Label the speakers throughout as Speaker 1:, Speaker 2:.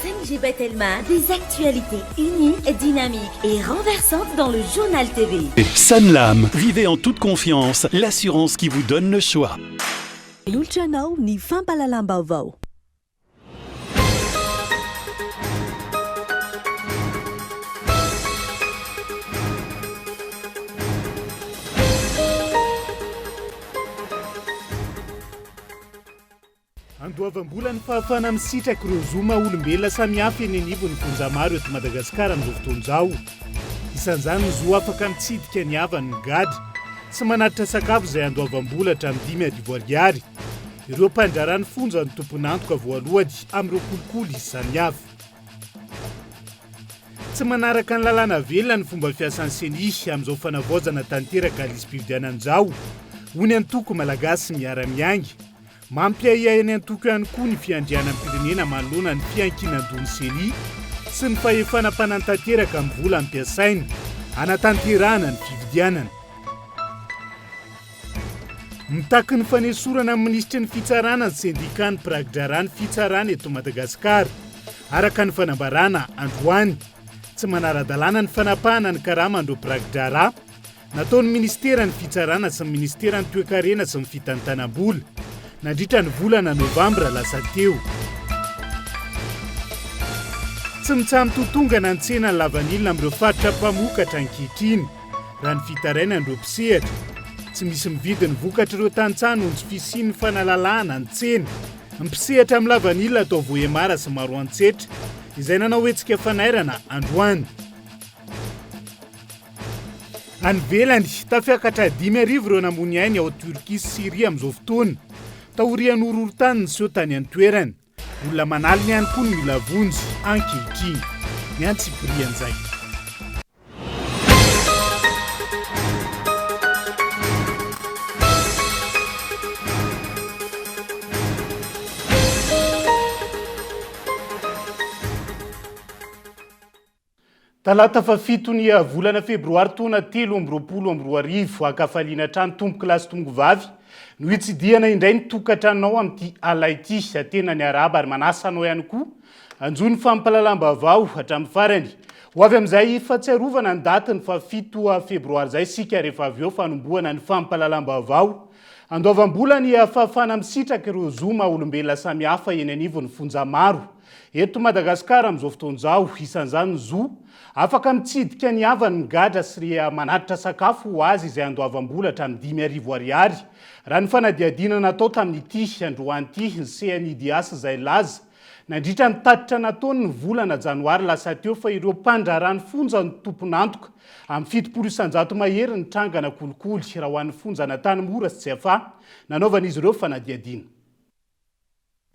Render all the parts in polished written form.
Speaker 1: 5G Bettelma, des actualités uniques, dynamiques et renversantes dans le journal TV.
Speaker 2: Sanlam, vivez en toute confiance, l'assurance qui vous donne le choix.
Speaker 3: Lulchanao ni fampalalam-baovao.
Speaker 4: Andoavam-bola ny fahafana misitraka ireo zoma olombelona samihafa eny anivon'ny vonjy maro eto Madagasikara amin'izao fotoan'izao. Isan'izany ny zo afaka mitsidika ny havany ny gadra sy manatitra sakafo izay andoavam-bola hatramin'ny 5 ariary. Ireo mpandrarany fonja ny tompon'antoka voalohany amin'ireo kolikoly samihafa. Tsy manaraka ny lalàna velona ny fomba fiasan'ny seny amin'izao fanavaozana tanteraka lisam-pifidianan'izao. Hoy ny antoko malagasy miara-miangy. Mampiaia eny antoko ihany koa ny fiandrianan'ny pirenena manoloana ny fiankinandony sely sy ny fahefana mpanantanteraka amin'ny vola ampiasainy anatanterahana ny fifidianana. Mitaky ny fanesorana amin'ny minisitry ny fitsarana ny sendika ny pragidrarany fitsarana eto Madagasikara. Araka ny fanambarana androany, tsy manara-dalàna ny fanapahana ny karama andro pragidrara, nataon'ny ministera ny fitsarana sy ny ministera ny toe-karena sy ny fitantanam-bola. Nandritra ny volana Novambra lasa teo. Tsy mitsamy totongana ny tsena ny lavanilina amin'ireo faritra mpamokatra ankehitriny raha ny fitaraina andro mpisehatra. Tsy misy mividy ny vokatra ireo tantsaha noho ny fisian'ny fanalalahana ny tsena. Mpisehatra amin'ny lavanilina atao Voemara sy Maroantsetra izay nanao hetsika fanairana androany. Any velany tafiakatra 5,000 ireo namony ainy ao Turkia sy Syria amin'izao fotoana. Taorian'ny horohorontany ny seho tany an-toerany. Olona manalina ihany koa ny mila vonjy ankehitriny. Ny antsipirian'izay. Talata fa-7 ny volana febroary taona 2022 akafaliana trano tompoky lasy tongo vavy no hitsidiana indray ny tokantranonao amin'ity alaity tena ny araba ary manasanao ihany koa anjony fampalalam-baovao hatramin'ny farany. Ho avy amin'izay fahatsiarovana ny daty ny fa-7 febroary izay sika rehefa avy eo fanombohana ny fampalalam-baovao. Andoavam-bola ny fahafana misitraka ireo zoma olombelona samihafa eny anivon'ny fonja maro. Eto Madagasikara amin'izao fotoan'izao isan'izany ny zo afaka mitsidika ny havany ny gadra sy manatitra sakafo ho azy izay andoavam-bola hatramin'ny 5,000 ariary. Raha ny fanadiadiana natao tamin'ity androany ity ny CNID izay laza. Nandritra ny tatitra nataony ny volana janoary lasa teo fa ireo mpandrarany fonja ny tompon'antoka amin'ny 700 mahery ny trangana kolikoly raha ho an'ny fonja natany mora sy tsy hafa nanaovan'izy ireo fanadiadiana.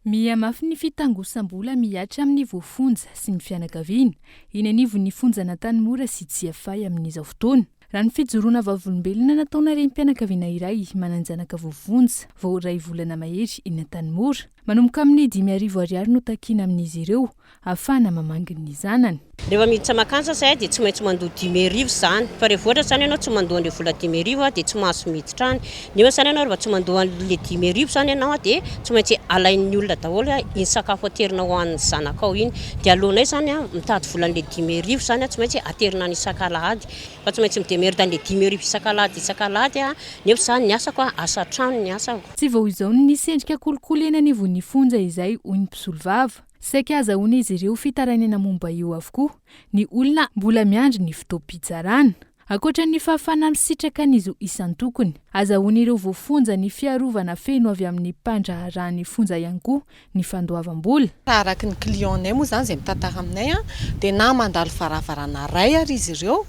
Speaker 5: Mihamafy ny fitangosam-bola mihatra amin'ny voafonja sy ny fianakaviana eny anivon'ny fonja natany mora sy tsy hafay amin'izao fotoana. Raha ny fijoroana vavolombelona nataona renim-pianakaviana iray mananjanaka voafonja vao iray volana mahery eny Antanimora. Manomboka amin'ny 5,000 ariary no takiana amin'izy ireo ahafahana mamanginy ny zanany.
Speaker 6: Rehefa miditra makanja say dia tsy maintsy mandoa 5,000 izany. Fa rehefa ohatra izany ianao tsy mandoa an'ilay vola 5,000 dia tsy mahazo miditra any. Nefa izany ianao rehefa tsy mandoa an'ilay 5,000 izany ianao dia tsy maintsy alain'ny olona daholo iny sakafo aterina ho an'ny zanakao iny. Dia alohanay izany mitady volan'ilay 5,000 izany tsy maintsy aterina ny isan-kalahady. Fa tsy maintsy midemerda an'ilay 5,000 isan-kalahady nefa izany ny asako asa trano ny asako.
Speaker 5: Tsy vao izao ny sendrika kolikoly eny anivon'ny fonja izay hoy ny mpisolo vava. Saika azahoana izy ireo fitarainana momba eo avokoa ny olona mbola miandry ny fotoam-pitsarana. Ankoatra ny fahafana misitraka an'izy isan-tokony, azahoana ireo voafonja ny fiarovana feno avy amin'ny mpandraharany fonja ihany koa ny fandoavam-bola.
Speaker 7: Araka ny clientnay moa izany izay mitantara aminay dia na mandalo varavarana ray ary izy ireo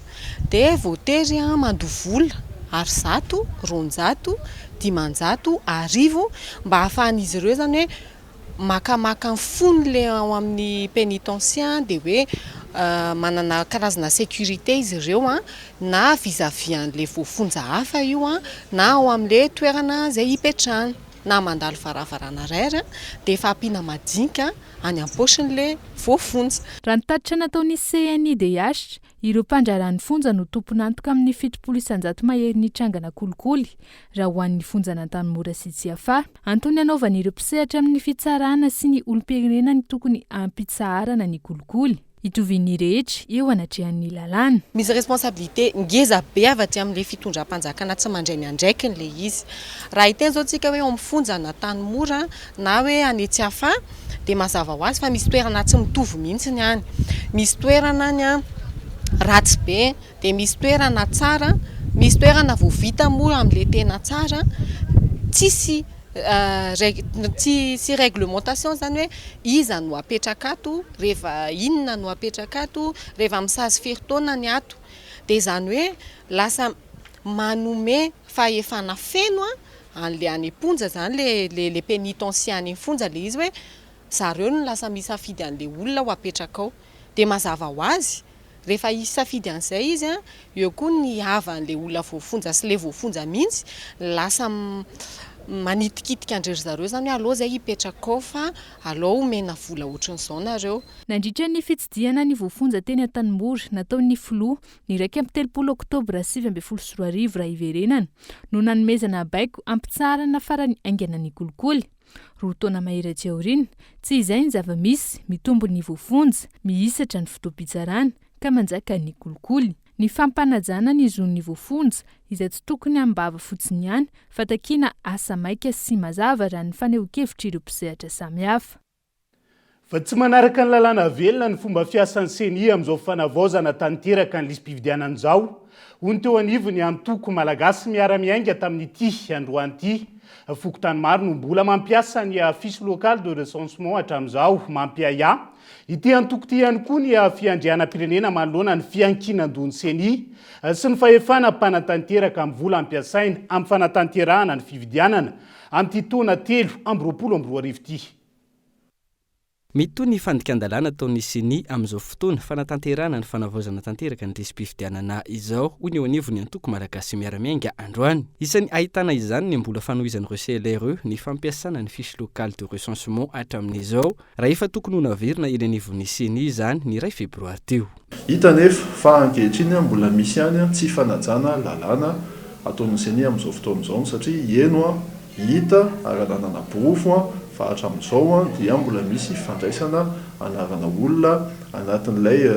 Speaker 7: dia voatery mandoa vola ary 100, 200, 500, 1000 mba ahafahan'izy ireo izany hoe makamaka ny fonony ao amin'ny pénitencier dia hoe manana karazana sécurité izy ireo na vis-à-vis an'ilay voafonja hafa io na ao amin'ilay toerana izay hipetrahana. na mandalo varavarana rera dia efa ampiana madinika any am-paosin'le voafonja.
Speaker 5: Raha ny tatitra nataon'ny CNIDH, ireo mpandrarany fonja no tompony antoka amin'ny 700 mahery ny trangana kolikoly raha ho an'ny fonjana Tanimora sy Tsiafa. Antony anaovana ireo mpisehatra amin'ny fitsarana sy ny olom-pirenena ny tokony ampitsaharana ny kolikoly. Itoviany rehetra eo anatrehan'ny lalàna.
Speaker 7: Misy responsabilité ngeza be avaty amin'ilay fitondram-panjakana tsy mandray ny andraikiny le izy. Raha hiteny zao tsika hoe ao amin'ny fonjana Tanimora na hoe any Tsiafa dia mazava ho azy fa misy toerana tsy mitovy mihitsy ny any. Misy toerana ny ratsy be, dia misy toerana tsara, misy toerana voavita moa amin'ilay tena tsara, tsisy tsy réglementation zany hoe iza no apetraka ato, rehefa inona no apetraka ato, rehefa misazy firy-taona ny ato. Dia zany hoe lasa manome fahefana feno an'le any Imponja zany le pénitencier any Imponja le izy hoe zareo no lasa misafidy an'le olona ho apetraka ao. Dia mazava ho azy rehefa isafidy an'izay izy eo koa ny havan'le olona voafonja sy le voafonja mihitsy lasa manitikitika andrery zareo zany hoe alao zay hipetraka ao fa alao omena vola ohatran'izao nareo.
Speaker 5: Nandritra ny fitsidihana ny voafonja teny Tanimora nataon'ny filoha ny 30 Oktobra 2024 raha iverenana no nanomezana baiko ampitsarana farany aingana ny kolikoly. Roa taona mahery aty aoriana, tsy izay ny zava-misy mitombo ny voafonja, mihisatra ny fotoam-pitsarana ka manjaka ny kolikoly. Ny fampanajana ny zon'ny voafonja izay tsy tokony ambava fotsiny ihany fa takiana asa maika sy mazava raha ny fanehoan-kevitra ireo mpisehatra samihafa.
Speaker 4: Fa tsy manaraka ny lalàna velona ny fomba fiasan'ny CNI amin'izao fanavaozana tanteraka ny lisam-pifidianana izao. Hoy teo anivony antoko malagasy miara-miainga tamin'ity androany ity. Fokotany maro no mbola mampiasa ny fiche locale de recensement hatramin'izao mampiaya. Ity antoko ity ihany koa ny fiandrianam-pirenena manoloana ny fiankinan-don'ny CNI sy ny fahefana mpanatanteraka amin'ny vola ampiasaina amin'ny fanatanterahana ny fifidianana amin'ity taona 3 ity.
Speaker 8: Mito ny fandikan-dalàna ataon'ny CNI amin'izao fotoana fanatanterahana ny fanavaozana tanteraka ny lisam-pifidianana izao hoy ny eo anivony antoko malagasy miara-miainga androany. Isany ahitana izany ny mbola fanohizan'ireo CLRE ny fampiasana ny fiche locale de recensement hatramin'izao raha efa tokony ho naverina eny anivon'ny CNI izany ny 2 Febroary teo.
Speaker 9: Hita nefa fa ankehitriny mbola misy ihany tsy fanajana lalàna ataon'ny CNI amin'izao fotoana izao satria eno hita ara-dalàna borofo fa hatramin'izao dia mbola misy fandraisana anarana olona anatin'ilay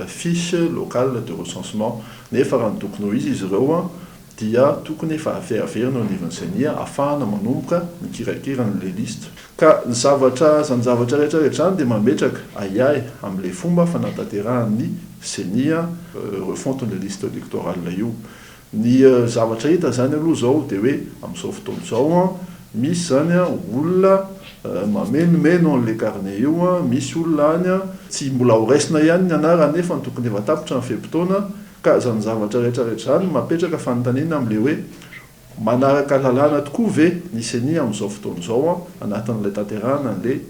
Speaker 9: fiche locale de recensement nefa raha ny tokony ho izy ireo dia tokony efa averina ao anivon'ny CNI ahafahana manomboka mikirakira n'ilay lista. Ka ny zavatra rehetrarehetra dia mametraka aiay amin'ilay fomba fanatanterahany CNI refonte ny liste électorale io. Ny zavatra hita zany aloha zao dia hoe amin'izao fotoana izao misy zany olona mamenomeno an'ilay carnet io, misy olona any tsy mbola horaisina ihany ny anarany nefa ny tokony efa tapitra ny feim-potoana ka zany zavatra rehetrarehetra zany mapetraka fanontaniana amin'ilay hoe manaraka lalàna tokoa ve ny CNI amin'izao fotoana izao anatin'ilay tanterahana an'ilay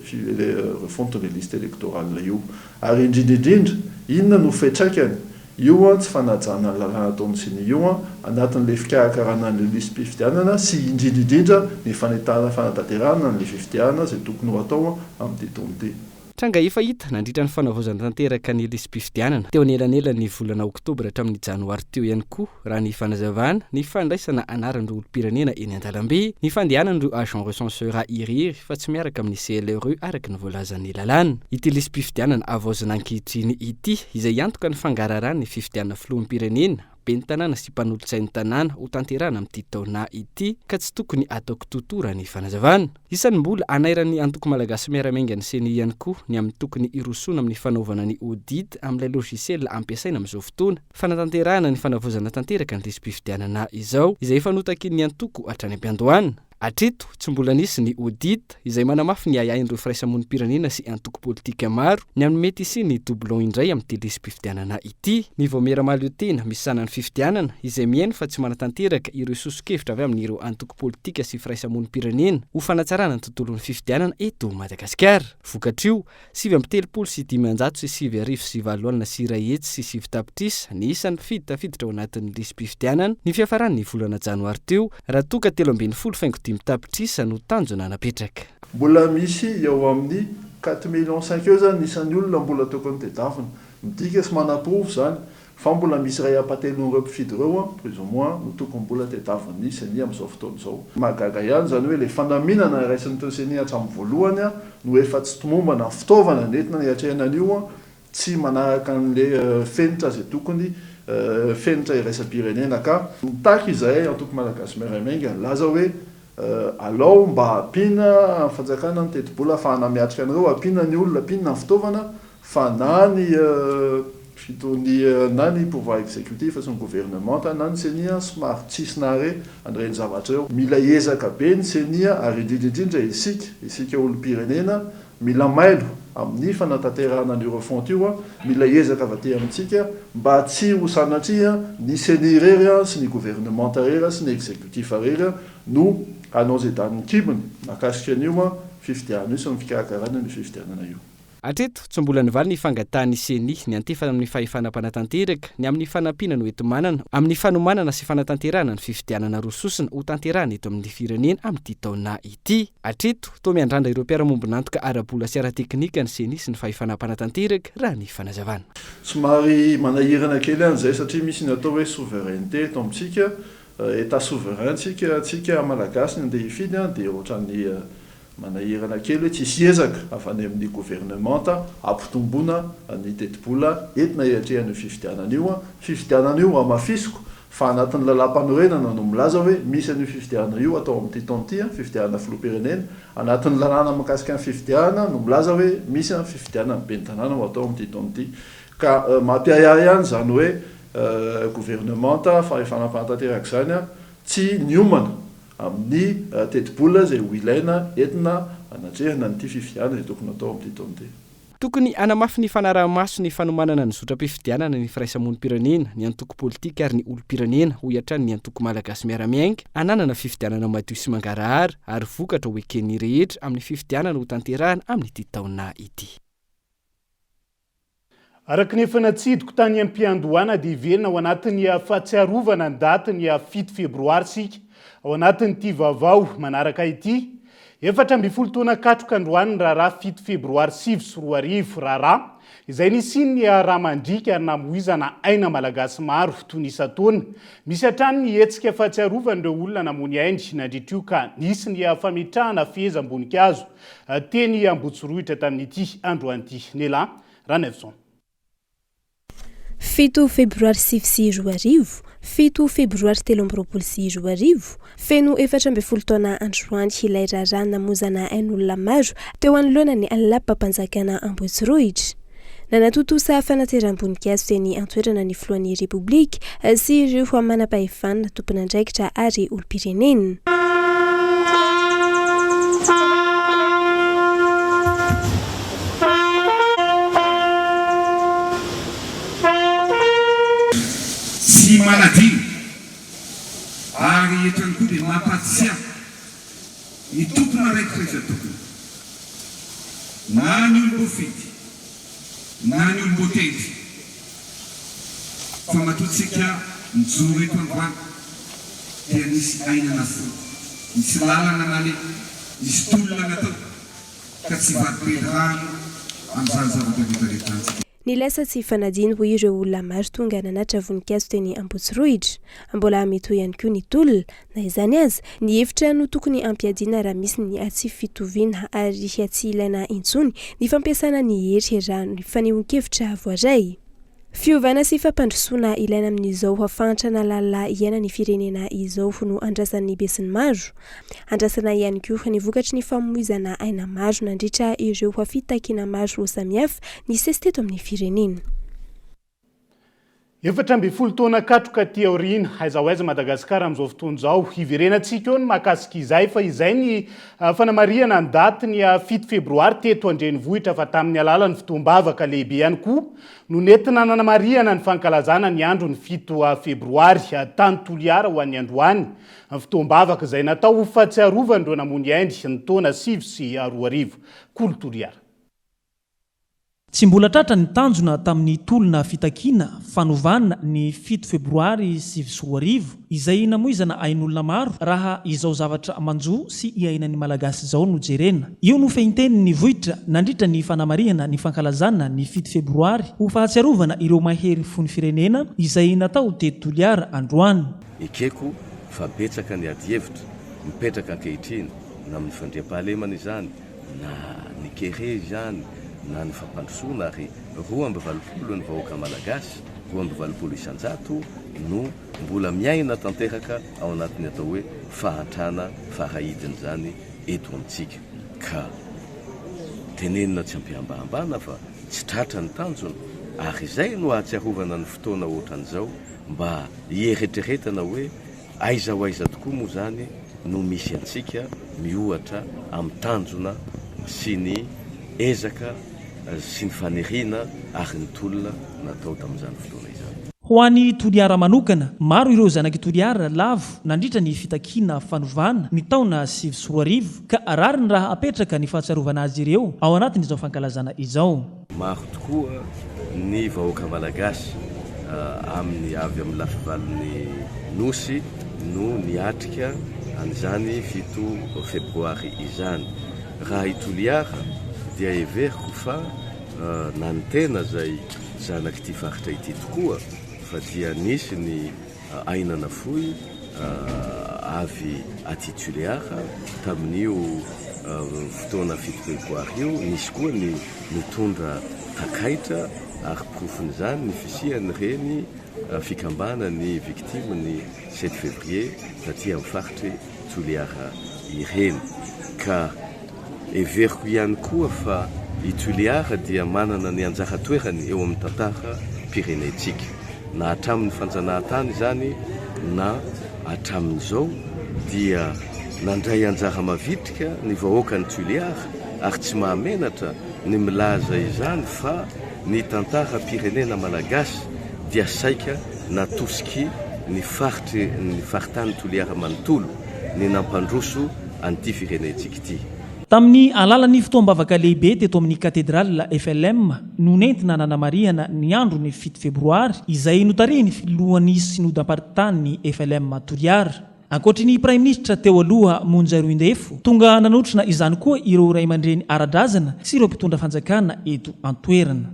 Speaker 9: refonte ny liste électorale io. Ary indrindrindrindra inona no fetraikany io tsy fanajana ny lalàna ataon'ny CNI io anatin'ilay fikarakarana ny lisam-pifidianana sy indrindrindrindra ny fanatanterahana ny fifidianana izay tokony ho atao amin'ity taona ity.
Speaker 8: Tranga efa hita nandritra ny fanavaozana tanteraka ny lisam-pifidianana teo anelanela ny volana Oktobra hatramin'ny Janoary teo ihany koa raha ny fanazavana ny fandraisana anaran'ireo olom-pirenena eny an-dalambe ny fandehanan'ireo agent recenseur iriry fa tsy miaraka amin'ny CLRE araka ny voalazan'ny lalàna. Ity lisam-pifidianana avaozana ankehitriny ity izay antoka ny fangararany fifidianana filoham-pirenena ben'ny tanàna sy mpanolotsain'ny tanàna ho tanterahana amin'ity taona ity ka tsy tokony ataoko totora ny fanazavana. Isan'ny mbola anairan'ny antoko malagasy miara-miainga ny CNI ihany koa ny amin'ny tokony irosona amin'ny fanaovana ny audit amin'ilay logiciel ampiasaina amin'izao fotoana fanatanterahana ny fanavaozana tanteraka ny lisam-pifidianana izao izay efa notakin'ny antoko hatrany am-piandohana. Hatreto tsy mbola nisy ny audit izay manamafy ny ayain'ireo firaisamonim-pirenena sy antoko politika maro ny amin'ny mety sy ny doublon indray amin'ity lisam-pifidianana ity. Ny vao miara-maly eo tena misy sanany fifidianana izay mihaino fa tsy manatanteraka ireo soso-kevitra avy amin'ireo antoko politika sy firaisamonim-pirenena ho fanatsarana ny tontolon'ny fifidianana eto Madagasikara. Vokatrio 7 sy 7 sy 9 tapitrisa ny isan'ny mpifiditra ao anatin'ny lisam-pifidianana ny fiafaran'ny volana Janoary teo raha toka 3 faingo mitapitrisy no tanjona napetraka.
Speaker 9: Mbola misy eo amin'ny 4 millions 5 eo zany isan'ny olona mbola tokony tedavina. Midika sy manapovo zany fa mbola misy ray apatelon'ireo mpifidy ireo plus ou moins no tokony mbola tedavina ny senia amin'izao fotoana izao. Mahagaga ihany zany hoe le fandaminana raisin'ny teo senia hatramin'ny voalohany no efa tsy tomombana fitaovana nentina ny hatrehana an'io tsy manaraka an'le fenitra zay tokony fenitra iraisam-pirenena ka mitaky izay antoko malagasy Meramenga laza hoe alao mba ampina fanjakana ny teti-bola ahafahana miatrika an'ireo ampina ny olona ampina ny fitaovana fa na ny pouvoir exécutif sy ny gouvernement na ny senia somary tsisy nare an'ireny zavatra eo. Mila ezaka be ny senia ary indrindrindrindra isika olom-pirenena mila mailo amin'ny fanatanterahana an'ireo font io mila ezaka avy amintsika mba tsy ho sanatria ny senia irery sy ny gouvernement rery sy ny exécutif rery no anao zay daniny kibony nakasika an'io fifidiana io sy ny fikarakarana ny fifidianana io.
Speaker 8: Atreto tsy mbola nivaly ny fangatahany senia ny antefana amin'ny fahefana mpanatanteraka ny amin'ny fanampina no etomanana amin'ny fanomanana sy fanatanterahana ny fifidianana rososina ho tanterahana eto amin'ny firenena amin'ity taona ity. Atreto toa miandrandra ireo mpiara-mombonantoka ara-bola sy ara-teknika ny senia sy ny fahefana mpanatanteraka raha ny fanazavana.
Speaker 9: Somary manahirana kely an'izay satria misy ny atao hoe souveraineté eto amintsika état souverain tsika malagasy ny andeha hifidy dia ohatran'ny manahirana kely hoe tsisy ezaka avy any amin'ny gouvernement ampitomboina ny teti-bola entina hiatrehan'ny fifidianana io amafisiko fa anatin'ny lalam-panorenana no milaza hoe misy an'io fifidianana io atao amin'ity taonty fifidianana filoha-pirenena anatin'ny lalàna mahakasika ny fifidianana no milaza hoe misy ny fifidianana ben'ny tanàna ho atao amin'ity taonty ka mampiahiahy ihany zany hoe gouvernement fahefana mpanatanteraka zany tsy niomana amin'ny teti-bola zay ho ilaina entina anatrehana nyity fifidianana zay tokony atao amin'ity taonty.
Speaker 8: Tokony anamafy ny fanaraha-maso ny fanomanana ny zotra-pifidianana ny firaisamonim-pirenena ny antoko politika ary ny olo-pirenena ho iatrany ny antoko malagasy miaramiainga ananana fifidianana madio sy mangarahara ary vokatra ho eken'ny rehetra amin'ny fifidianana ho tanterahana amin'ity taona ity.
Speaker 4: Araka ny efa natsidiko tany am-piandohana dia iverina ao anatin'ny fahatsiarovana ny daty ny 7 febroary sika ao anatin'ity vaovao manaraka ity 14 taona katroka androany raharaha 7 febroary 2024 raharaha izay nisiny ny rahamandrika ary namoizana aina malagasy maro toy ny isa-taona misy hatrany ny hetsika fahatsiarovan'ireo olona namony aindry nandritra io ka nisy ny fametrahana feza ambonikazo teny Ambotsiroitra tamin'ity androanyity Nela Ranevson.
Speaker 10: 7 febroary 2024, 7 febroary 2024, feno 14 taona androany ilay raharaha namozana ain'olona maro teo anoloana ny lampam-panjakana Ambotsiroitra. Nanatotosa fanateram-boninkazo teny antoerana ny filohan'ny Repoblika sy ireo manam-pahefana tompon'andraikitra ary olo-pirenena.
Speaker 11: Sy manadino ary etrany koa dia mampatsiahy ny tompona araiky rehetra tokony na ny olom-bofidy na ny olom-botendry fa matotsika mijoro eto androany dia nisy ainana fo nisy lalana nale nisy tolona natao ka tsy vadibely rano amin'izany zava-devotarehetransika.
Speaker 10: Ny lasa tsy fanadino ho ireo olona maro tonga nanatra voninkazo teny Ambotsiroitra mbola mety ho ihany koa ny tolona na izany aza ny hevitra no tokony ampiadiana raha misy ny tsy fitoviana ary tsy ilaina intsony ny fampiasana ny hery raha ny fanehoan-kevitra voaray. Fiovana sy fampandrosoana ilaina amin'izao hafantrana lalina iaina ny firenena izao no andrasan'ny besin'ny maro. Andrasana ihany koa ny vokatry ny famoizana aina maro nandritra ireo fitakina maro samihafa ny sesiteto amin'ny firenena.
Speaker 4: 14 taona katroka ty aoriana aiza Madagasikara amin'izao fotoana izao iverenantsika eo ny mahakasika izay fa izay ny fanamariana ny daty ny 7 febroary teto Andrenivohitra fa tamin'ny alalan'ny fitoam-bavaka lehibe ihany koa no nentina nanamariana ny fankalazana ny andro ny 7 febroary tany Toliara ho an'ny androany fitoam-bavaka izay natao ho fahatsiarovandreo namony aindry ny taona 2024 Kolo Toliara.
Speaker 12: Tsy mbola tratra ny tanjona tamin'ny tolona fitakiana fanovana ny 7 febroary 2024 izay namoizana ain'olona maro raha izao zavatra manjo sy iainan'ny malagasy izao no jerena. Io no fehinteny vohitra nandritra ny fanamarihana ny fankalazana ny 7 febroary ho fahatsiarovana ireo mahery fony firenena izay natao teto Toliara androany.
Speaker 13: Ekeko fa betsaka ny adihevitra mipetraka ankehitriny na amin'ny fandriam-pahalemana izany na ny kere izany na ny fampandrosoana ary 220 ny vahoaka malagasy 220 isanjato no mbola miaina tanteraka ao anatin'ny atao hoe fahatrana farahidiny zany eto amintsika ka tenenina tsy ampiambambana fa tsy tratra ny tanjona ary izay no ahatsiarovana ny fotoana ohatran'izao mba hieritreretana hoe aiza ho aiza tokoa moa zany no misy antsika miohatra amin'ny tanjona sy ny ezaka sy ny fanerina ary ny tolona natao tamin'izany fotoana izany.
Speaker 12: Ho an'ny Toliara manokana, maro ireo zanaky Toliara lavo nandritra ny fitakiana fanovana ny taona 2024 ka rary ny raha apetraka ny fahatsiarovana azy ireo ao anatin'izao fankalazana izao.
Speaker 13: Maro tokoa ny vahoaka malagasy amin'ny avy amin'ny lafivalin'ny nosy no niatrika an'izany 7 febroary izany. Raha i Toliara dia everiko fa na ny tena zay zanaky ty faritra ity tokoa fa dia nisy ny ainana foy avy aty Toliara tamin'io fotoana 7 febroary io nisy koa ny mitondra takaitra ary profon'izany ny fisiany reny fikambana ny victime ny 7 février taty amin'ny faritry Toliara ireny ka everiko ihany koa fa i Toliara dia manana ny anjara toerany eo amin'ny tantara pirenetsika na hatramin'ny fanjanahantany zany na hatramin'izao dia nandray anjara mavitrika ny vahoaka ny Toliara ary tsy mahamenatra ny milaza izany fa ny tantara pirenena malagasy dia saika natosiky ny faritany Toliara manontolo ny nampandroso an'ity firenetsika ity.
Speaker 12: Tamin'ny alalan'ny fotoam-bavaka lehibe teto amin'ny katedrala FLM no nentina nanamarihana ny andro ny 7 febroary izay notarihiny filohan'ny sinodam-paritany FLM Toliara. Ankoatry ny Prime Ministra teo aloha Monja Roindefo, tonga nanotrona izany koa ireo ray aman-dreny ara-drazana sy ireo mpitondra fanjakana eto an-toerana.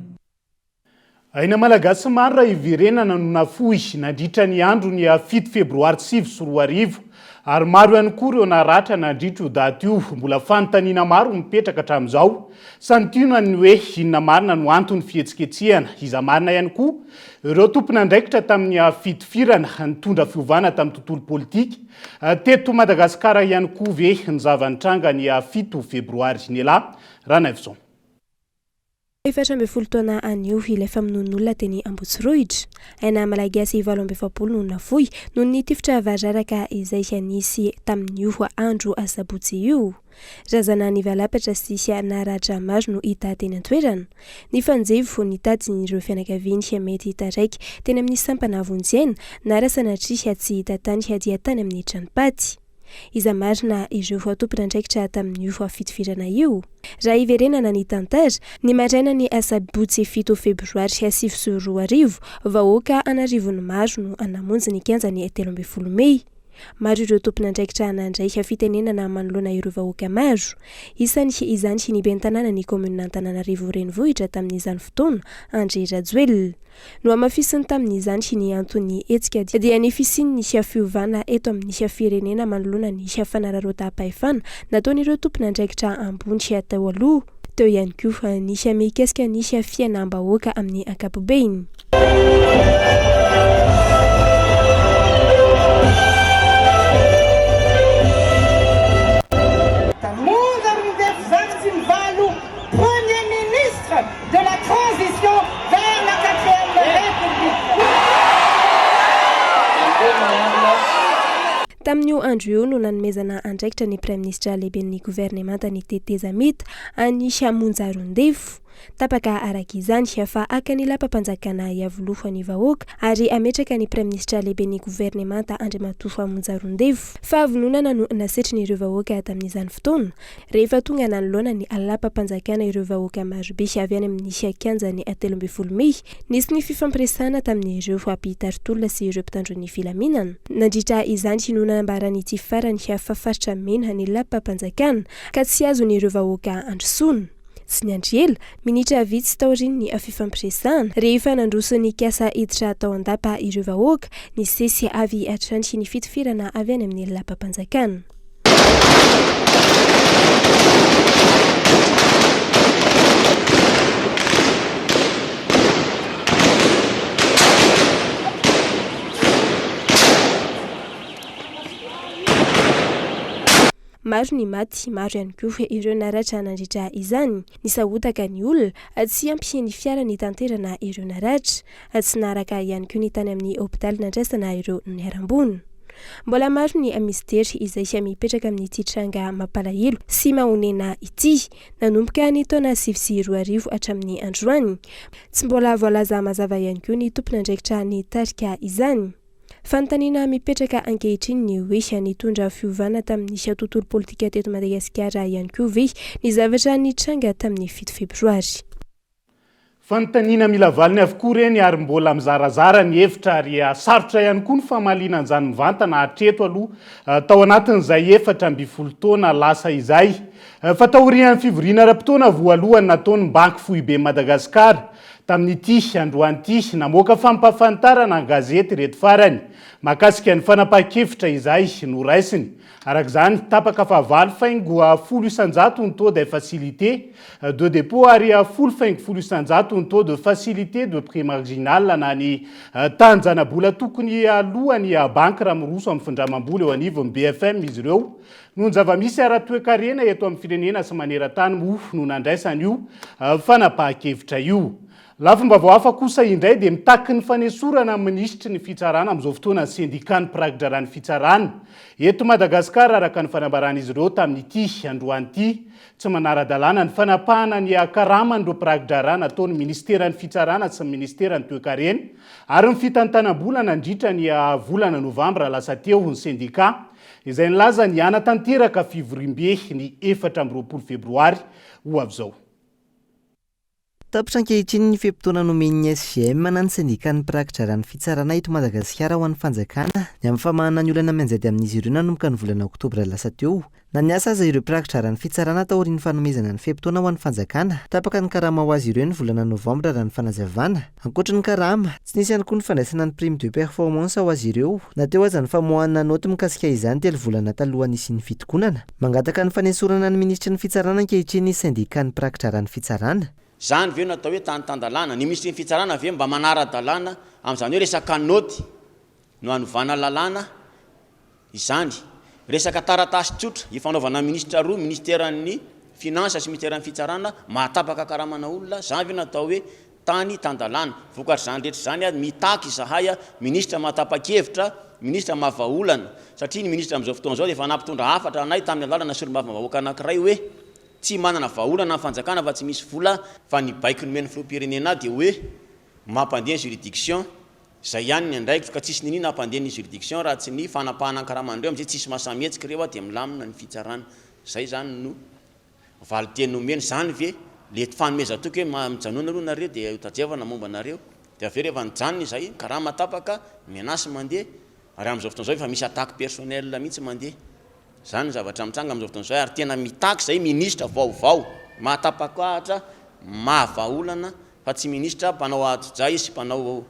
Speaker 4: Aina malagasy maro raha iverenana no nafohy nandritra ny andro ny 7 febroary 2024 ary maro ihany koa ireo naratra nandritra io daty io mbola fanontaniana maro mipetraka hatramin'izao santionany ny hoe inona marina no antony fihetsiketsehana iza marina ihany koa ireo tompona andraikitra tamin'ny fitifirana nitondra fiovana tamin'ny tontolo politika teto Madagasikara ihany koa ve ny zavanitranga ny 7 febroary ny ela Ranavison.
Speaker 10: Efatra amby folo taona anio ilay famonoan'olona teny Ambotsirohitra. Aina malagasy 720 no nafohy noho ny tifitra vararaka izay nisy tamin'io andro asabotsy io. Razana ny valapatra sy naratra maro no hita teny an-toerana. Ny fanjevo ny tadin'ireo fianakaviany mety taraiky teny amin'ny sampana vonjena na rasanatry tsy hita tany dia tany amin'ny tranopaty. Iza marina ireo tompona andraikitra tamin'io fitifirana io. Raha iverenana ny tantara, ny maraina ny asabotsy 7 febroary 2024 vahoaka anarivony maro no anamonjy ny kianjany 13 Mei. Maro ireo tompona andraikitra nandray fitenenana manoloana ireo vahoaka maro. Isany izany ny bentanana ny komuna Antananarivo renivohitra tamin'izany fotoana André Rajoelina. No amafisiny tamin'izany ny antony hetsika dia ny fisiny ny fiovana eto amin'ny firenena manoloana ny fanararota-pahefana nataon'ireo tompona andraikitra ambony tao aloha. Teo ihany koa ny mikasika ny fiainam-bahoaka amin'ny ankapobeny. Tamin'io andro io no nanomezana andraikitra ny Prime Ministra lehiben'ny gouvernemanta ny Teteza Mita Anisha Monja Roindefo. tapaka araka izany fa aka ny lapam-panjakana iavolohan'ny vahoaka ary ametraka ny praiministra lehibe ny governemanta Andriamatofo Amonjarondevo fa avononana no nasetry ireo vahoaka tamin'izany fotoana rehefa tonga nanoloana ny lapam-panjakana ireo vahoaka marobe avy any amin'ny siakanjany 13 Mei nisy ny fifampiresahana tamin'ireo ampitarotolona sy ireo mpitandron'ny filaminana nandritra izany hinonambarany ity farany fafaritra mena ny lapam-panjakana ka tsy azon'ireo vahoaka androsoana sy ny andriela minitra vitsy taoriny ny fifampiresahana rehefa nandroso ny kiasa hiditra tao andapa ireo vahoaka ny sesy avy atrany ny fitifirana avy any amin'ny lapam-panjakana. Maro ny maty, maro ihany koa ireo naratra nandritra izany. Nisahotaka ny olona tsy ampihany fiara ny tanterana ireo naratra, tsy naraka ihany koa ny tany amin'ny hôpitaly nandraisana ireo niarambony. Mbola maro ny mistery izay mipetraka amin'ity tranga mampalahelo sy mahonena ity nanomboka ny taona 2020 hatramin'ny androany. Tsy mbola voalaza mazava ihany koa ny tompon'andraikitra ny tarika izany. Fanontaniana mipetraka ankehitriny ny hoe nitondra fiovana tamin'ny tontolo politika teto Madagasikara ihany koa ve ny zavatra nitranga tamin'ny 7 Febroary.
Speaker 4: Fanontaniana mila valiny avokoa reny ary mbola mizarazara ny hevitra ary sarotra ihany koa ny famaliana an'izany mivantana hatreto aloha tao anatin'izay 7 taona lasa izay. Fataorian'ny fivoriana ara-potoana voalohany nataon'ny Banky Fohibe Madagasikara tamin'ity androan'ity namoaka fampahafantarana gazety reto farany mahakasika ny fanapahan-kevitra izay noraisiny. Arak'izany tapaka fahavalo faingo 100 ny taux de facilité de dépôt ary 10,100 ny taux de facilité de prêt marginal na ny tanjana-bola tokony alohany banky raha miroso amin'ny findramam-bola eo anivon'ny BFM izy ireo. Nohon zava-misy ara-toekarena eto amin'ny firenena sy maneran-tany moa no nandraisany io fanapahan-kevitra io. Lafomba hafa kosa indray dia mitaky ny fanesorana ministry ny fitsarana amin'izao fotoana ny syndicat prakidrarany fitsarana. Eto Madagasikara araka ny fanambaran'izy ireo tamin'ity androan'ity tsy manara-dalàna ny fanapahana ny karamany ireo prakidrarana ataon'ny ministeran'ny fitsarana sy ministeran'ny toekarena ary ny fitantanam-bola nandritra ny volana novambra lasa teo ny syndicat izay nilaza ny anatanteraka fivorim-be ny 24 febroary ho avy zao.
Speaker 14: Tapitra ankehitriny ny fepotona nomen'ny SGM ny syndicat prakidrarany fitsarana eto Madagasikara ho an'ny fanjakana ny amin'ny famahana ny olana manjady amin'izy ireo nanomboka ny volana oktobra lasa teo. Na niasa aza ireo prakidrarany fitsarana taorian'ny fanomezana ny fepotona ho an'ny fanjakana tapaka ny karama ho azy ireo ny volana novambra raha ny fanazavana. Ankoatra ny karama tsy nisy ihany koa ny fandraisana ny prime de performance ho azy ireo nateo aza ny famoahana noty mikasika izany telo volana taloha nisy ny fitokonana. Mangataka ny fanesorana ny ministra ny fitsarana ankehitriny syndicat prakidrarany fitsarana.
Speaker 15: Zany ve natao hoe tantandalana ny ministry ny fitsarana ve mba manara-dalàna amin'izany hoe resaka noty no anovana lalàna izany. Resaka taratasy tsotra ifanaovana ministra roa ministeran'ny finance sy ministeran'ny fitsarana mahatapaka karamana olona zany ve natao hoe tany tandalàna. Vokatr'izany rehetra zany mitaky izahay ministra mahatapa-kevitra ministra mahavaolana satria ny ministra amin'izao fotoana izao dia efa nampitondra hafatra anay tamin'ny alalana solombavavahoaka anankiray hoe tsy manana vaolana amin'ny fanjakana fa tsy misy vola fa ny baiky nomeny filoham-pirenena dia hoe mampandeha juridiction zay ihany ny andraikitra ka tsisy ninina hampandeha ny juridiction raha tsy ny fanapahana karamandreo am'izay tsisy masametsika reo dia milamina ny fitsarana. Zay zany no valiteny nomeny zany ve le fanomezatoky hoe mijanona aloha nareo dia tajevana momba nareo dia avy rehefa nijanona izay karama tapaka menasy mandeha ary amin'izao fotoana izao efa misy attaque personnel mihitsy mandeha. Zany zavatra mitsanga amin'izao fotoana izao ary tena mitaky zay ministra vaovao mahatapakahatra mahavaolana fa tsy ministra mpanao atojay sy mpanao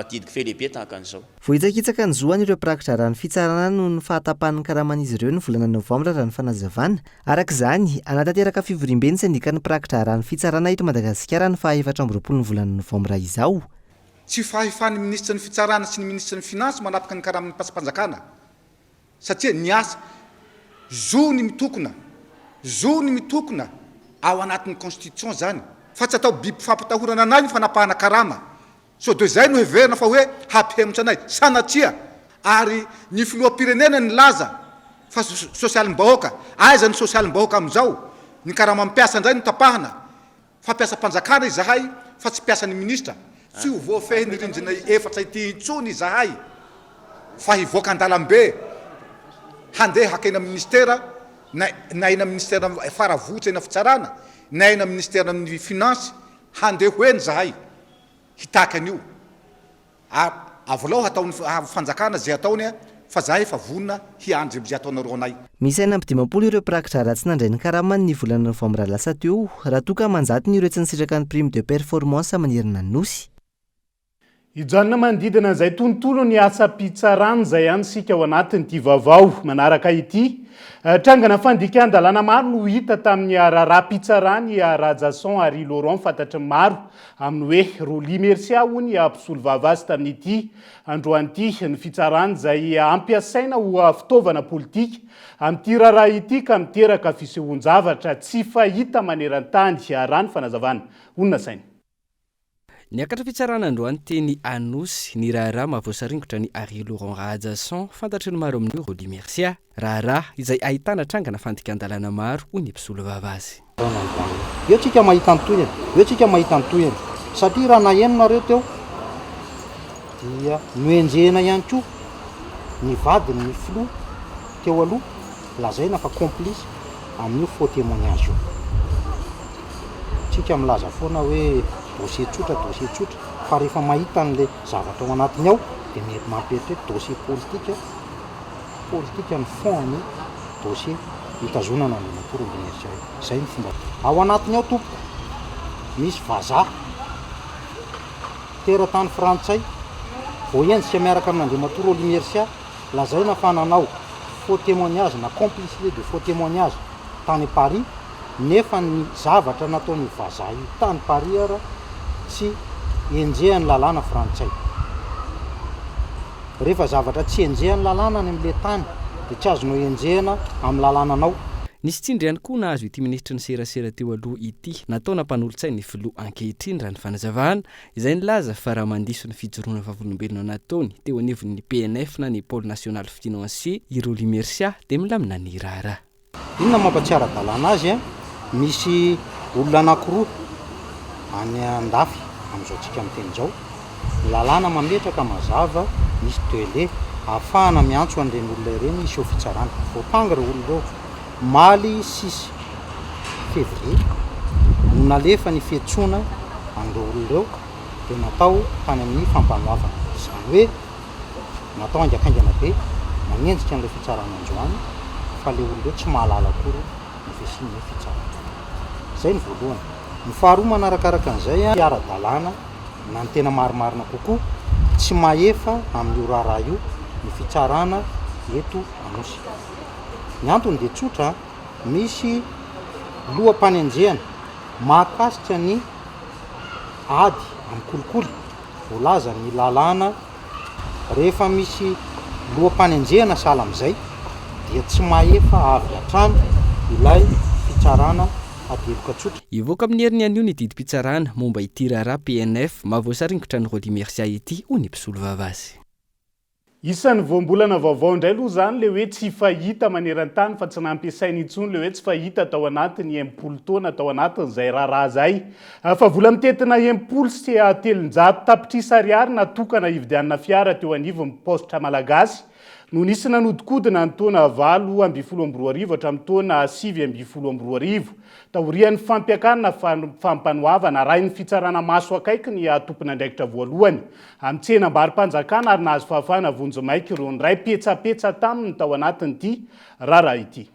Speaker 15: didiky felehibe tahaka an'izao.
Speaker 14: Vohitsakitsaka ny zoany ireo prakidrarany fitsarana no ny fahatapahan'ny karaman'izy ireo ny volana novambra raha ny fanazavana. Arak'izany anatanteraka fivorim-be ny syndicat ny prakidrarany fitsarana eto Madagasikara ny 24 ny volana novambra izao.
Speaker 16: Tsy fahefan'ny ministra ny fitsarana sy ny ministra ny finance manapaka ny karaman'ny pasipajaka satria niasa zo ny mitokona ao anatin'ny constitution zany fa tsy atao biby fampatahorana anay ny fanapahana karama. So de zay no heverina fa hoe hampihemitra anay sanatria ary ny filoham-pirenena ny laza fa sosialim-bahoaka aiza ny sosialim-bahoaka amin'izao ny karama mampiasa indray no tapahana fampiasa-mpanjakana izahay fa tsy piasany ministra tsy ho voafehny rindrina efatra ity intsony izahay fa hivoaka andalambe handeha hakena ministera na ina ministera faravohitra ina fitsarana na ina ministera amin'ny finance handeha hoeny zahay hitaka an'io avolao hataony fanjakana zay ataony fa zahay efa vonina hiandry zay ataonareo anay
Speaker 14: misy aina ampy 20 ireo prakitra raha tsy nandray ny karamany ny volana novambra lasa teo raha toka manjatiny ireo tsy nisitraka ny prime de performance manerina nosy
Speaker 4: ijanona manodidina izay tontolo ny asa pitsarana izay ihany sika ao anatin'ity vaovao manaraka ity trangana fandikan-dalàna maro no hita tamin'ny raharaha pitsarany Rajason ary Laurent fantatry maro amin'ny hoe Roly Mercia hony mpisolo vavazy tamin'ity androan'ity ny fitsarany izay ampiasaina ho fitaovana politika amin'ity raharaha ity ka miteraka fisehoan-javatra tsy fahita maneran-tany raha ny fanazavana onona saina.
Speaker 8: Ny akatra fitsarana androany teny anosy ny raharaha mahavoasaringotra ny Henri Laurent Rajason fantatry ny maro amin'ny Roly Mercia raharaha izay ahitana trangana fandikan-dalàna maro ho ny mpisolo vavazy.
Speaker 17: Eo tsika mahita antoyany, eo tsika mahita antoyany satria raha naheno nareo teo dia noenjehana ihany koa ny vadiny ny filoha teo aloha lazaina fa complice amin'io faux témoignage io. Tsika milaza foana hoe dossier tsotra fa rehefa mahita an'le zavatra ao anatiny ao dia mety mampietry dossier politika ny fond ny dossier hitazonana ny matoro Roly Mercia. Izay ny fomba ao anatiny ao tompoka misy vazaha teratany frantsay voenjika miaraka amin'Andriamatoro Roly Mercia lazaina fa nanao faux témoignage na complicité de faux témoignage tany Paris nefa ny zavatra nataony vazaha io tany Paris ara tsy enjehany lalàna frantsay. Rehefa zavatra tsy enjehany lalàna any amin'le tany dia tsy azonao enjehana amin'ny lalànanao.
Speaker 8: Nisy tsindry ihany koa nahazo ity ministra ny serasera teo aloha ity nataona mpanolotsaina ny filoha ankehitriny raha ny fanazavahana izay nilaza fa raha mandiso ny fijoroana vavolombelona nataony teo anivon'ny PNF na ny pôle national financier i Roly Mercia dia milamina ny raharaha.
Speaker 17: Inona mampatsiara dalàna azy misy olona anankiroa any andafy amin'izao tsika miteny zao lalàna mametraka mazava misy tele ahafahana miantso an'ireny olona ireny iseho fitsarana voapanga ireo olona ireo maly 6 février no nalefa ny fiantsoana an'ireo olona ireo dia natao tany amin'ny fampanoavana izany hoe natao haingakaingana be magnenjika an'ilay fitsarana androany fa le olona ireo tsy mahalala akory ny fisin'ny fitsarana. Izay ny voalohany. Ny faharoa manarakaraka an'izay ara-dalàna na ny tena marimarina kokoa tsy maefa amin'io raharaha io ny fitsarana eto anosy. Ny antony dia tsotra misy loham-panenjehana mahakasika ny ady amin'ny kolikoly voalaza ny lalàna rehefa misy loham-panenjehana sahala amin'izay dia tsy maefa avy hatrany ilay fitsarana adeloka tsotra.
Speaker 8: Ivoaka amin'ny herin'ny anio ny didim-pitsarana momba ity raharaha PNF mahavoasaringotra ny Roly Mercia ity ho ny mpisolo vavazy.
Speaker 4: Isan'ny voambolana vaovao indray aloha izany le hoe tsy fahita maneran-tany fa tsy nampiasaina intsony le hoe tsy fahita tao anatiny 10 taona tao anatin'izay raharaha zay. Fa vola mitetina 10 sy 300 tapitrisa ariary natokana hividianana fiara teo anivon'ny postra malagasy no nisy nanodikodina ny taona 7 hatramin'ny taona 5 taorian'ny fampiakanana fampanoavana raha ny fitsarana maso akaiky ny tompon'andraikitra voalohany amin'ny tsenam-barim-panjakana ary nahazo fahafahana vonjimaiky ireo ndray petsapetsa taminy tao anatin'ity raharaha ity.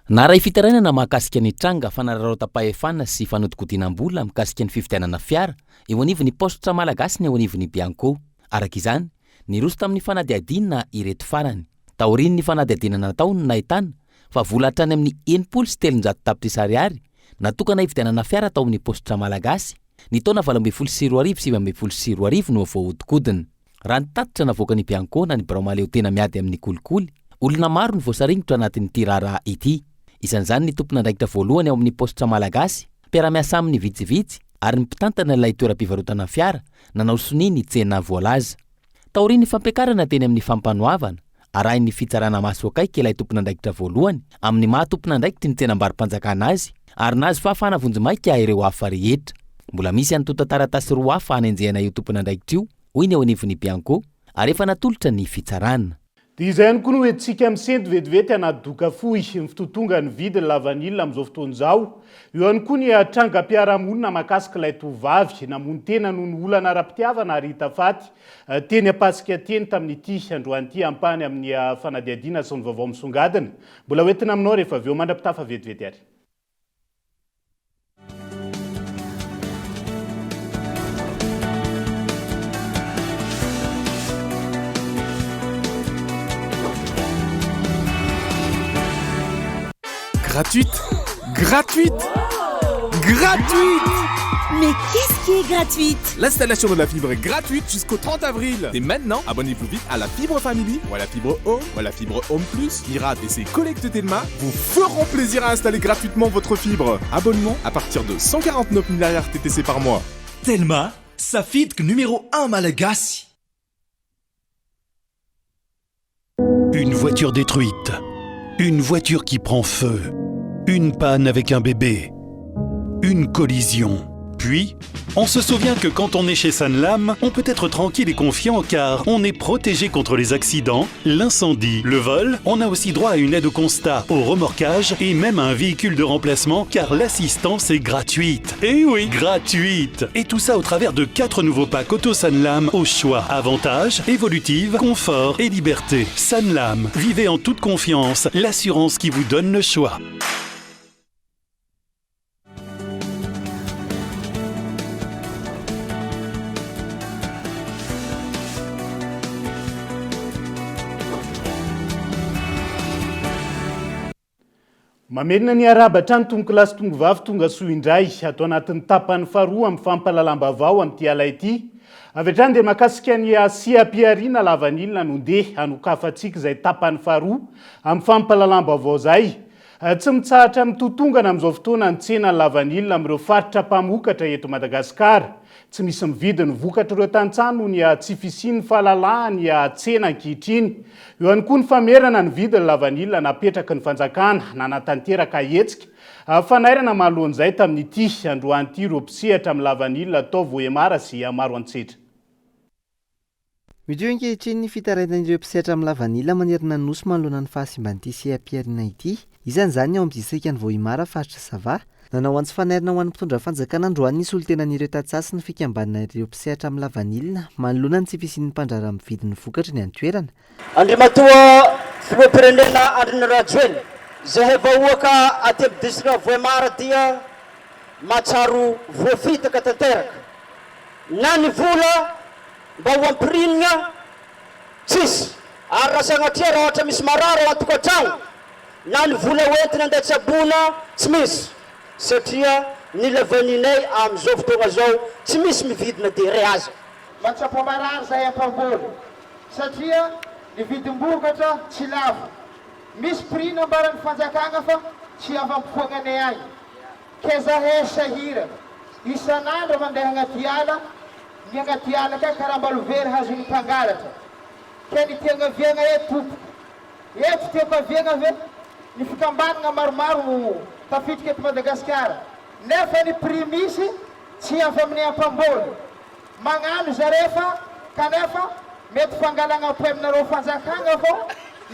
Speaker 18: Naray fitarainana mahakasika ny tranga fanararaotapahefana sy fanodikodinam-bola mikasika ny fividianana fiara eo anivon'ny postra malagasy ny eo anivon'ny Bianco. Araka izany niroso tamin'ny fanadiadinana ireto farany. Taoriny ny fanadiadinana natao no nahitana fa vola hatrany amin'ny 10 sy 300 tapitrisa ariary natokana hividianana fiara tao amin'ny postra malagasy ny taona 2024 no voahodinkodina. Raha ny tatitra navoaka ny Bianco na ny Braumaleo tena miady amin'ny kolikoly, olona maro ny voasaringotra anatin'ity raharaha ity. Isan'izany ny tompon'andraikitra voalohany ao amin'ny postra malagasy, mpiara-miasa amin'ny vitsivitsy ary ny mpitantana ilay toeram-pivarotana fiara nanao soni ny tsena voalaza. Taoriny fampiakarana teny amin'ny fampanoavana arahin'ny fitsarana maso akaiky ilay tompon'andraikitra voalohany amin'ny maha tompon'andraikitry ny tsenam-barim-panjakana azy ary nazy fahafahana vonjimaika ireo hafa rehetra. Mbola misy any tota taratasy roa hafa hanenjehana io tompona andraikitra io, hoy ny ao anivon'ny Bianco, ary efa natolotra ny fitsarana.
Speaker 4: Dia izay ihany koa no hoentsika misenty vetivety anaty doka fohy ny fitotonga ny vidiny la vanille amin'izao fotoana izao. Eo ihany koa ny trangam-piarahamonina mahakasika ilay tovovavy namono tena noho ny olana ara-pitiavana ary hita faty teny apasika teny tamin'ity androany ity ampany amin'ny fanadihadiana sy ny vaovao misongadina. Mbola hoentina aminao rehefa avy eo mandra-pitafa vetivety ary.
Speaker 19: Gratuite. Gratuite. Gratuite.
Speaker 1: Mais qu'est-ce qui est gratuite?
Speaker 19: L'installation de la fibre est gratuite jusqu'au 30 avril. Et maintenant, abonnez-vous vite à la fibre Family ou à la fibre Home ou à la fibre Home Plus. Mirad et ses collectes Telma vous feront plaisir à installer gratuitement votre fibre. Abonnement à partir de 149 milliards TTC par mois.
Speaker 20: Telma, sa fibre numéro 1 Malagasy.
Speaker 2: Une voiture détruite. Une voiture qui prend feu. Une panne avec un bébé. Une collision. Puis, on se souvient que quand on est chez Sanlam, on peut être tranquille et confiant car on est protégé contre les accidents, l'incendie, le vol. On a aussi droit à une aide au constat, au remorquage et même à un véhicule de remplacement car l'assistance est gratuite. Eh oui, gratuite. Et tout ça au travers de 4 nouveaux packs Auto Sanlam au choix. Avantages, évolutive, confort et liberté. Sanlam, vivez en toute confiance, l'assurance qui vous donne le choix.
Speaker 4: Mamelona ny arabatra ny tomboky lasy tongo vavy tonga soa indray atao anatin'ny tapany faharoa amin'ny fampalalam-bavao amin'ity ala ity. Avy hatrany dia mahakasika ny Sia-Piarina Lavanilina no ndeha hanokafantsika izay tapany faharoa amin'ny fampalalam-bavao izay. Tsy mitsahatra amin'ny totongana amin'izao fotoana ny tsena Lavanilina amin'ireo faritra mpamokatra eto Madagasikara. Tsy misy mividy ny vokatra ireo tantsaha noho ny tsy fisian'ny fahalalahany tsena ankehitriny. Eo ihany koa ny famerana ny vidiny Lavanilina napetraky ny fanjakana nanatanteraka hetsika. Fanairana mahalohan'izay tamin'ity androany ity ireo mpisehatra amin'ny Lavanilina atao voemara sy maro antsetra.
Speaker 14: Midrio ankehitriny ny fitarainan'ireo mpisehatra amin'ny Lavanilina manerana ny nosy manoloana ny fahasimban'ity Sia-Piarina ity. Isan'izany ao amin'ny distrika ny Vohimara faritra Sava. Nanao antsy fanairana ho an'ny mpitondra fanjakana androany nisy olo-tenan'ireo tantsaha sy ny fikambanana ireo mpisehatra amin'ny Lavanilina manoloana ny tsy fisian'ny mpandrara amin'ny vidin'ny vokatra ny antoerana.
Speaker 21: Andrimatoa filoam-pirenena Andrina Rajoelina izay vahoaka aty amin'ny distrika Vohimara dia mahatsaro voafitaka tanteraka. Na ny vola mba ho ampirinina tsisy ary raha sagnatria raha ohatra misy marary ao an-tokantrano na ny vola hoentina andeha tsabona tsy misy satria ny lavaninay amin'izao fotoana zao tsy misy mividina dere aza.
Speaker 22: Matsapo marary zahay ampamboly satria ny vidim-bokatra tsy lavo. Misy prix nambaran'ny fanjakana fa tsy avampofoagnanay agny. Ke zahay sahira isan'andro mandeha agnaty ala, ny agnaty ala ka karambalovery hazon'ny mpangalatra. Ke ny tiagna viagna tompoko. Eto tiako aviagna ve ny fikambanana maromaro tafiditra eto Madagasikara. Nefa ny prix misy tsy avy amin'ny ampamboly. Magnano zarefa kanefa mety fangalana apo aminareo fanjakana fô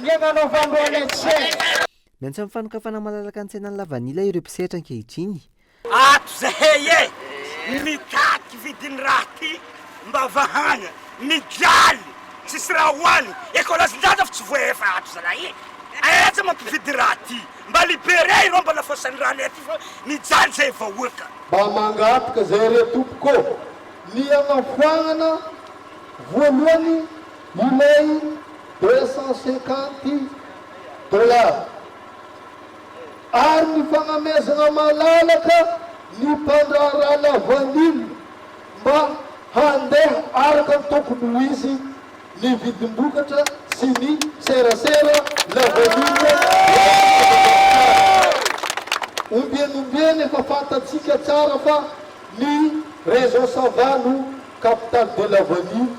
Speaker 22: ny agnanaovandreo an'antsena.
Speaker 14: Miantso amin'ny fanokafana malalaka ny tsenan'ny Lavanilina ireo mpisehatra ankehitriny.
Speaker 23: Ato zahay mitaky vidiny raha ty mba vahana mijaly tsisy raha hoany ekolasin-draza fa tsy voaefa ato zalahy aza mampividy raha ty mba libere ireo mba lafosan'ny raha lety fa mijaly zay vahoaka
Speaker 22: mba mangataka zay re tompoko ny agnafoagnana voalohany ilay $250 ary ny fagnamezana malalaka ny mpandrara Lavanilina mba handeha araka ny tokony ho izy ny vidim-bokatra sy ny serasera Lavanilina. Ombianombiany efa fantatsika tsara fa ny région Sava no capitale de Lavanilina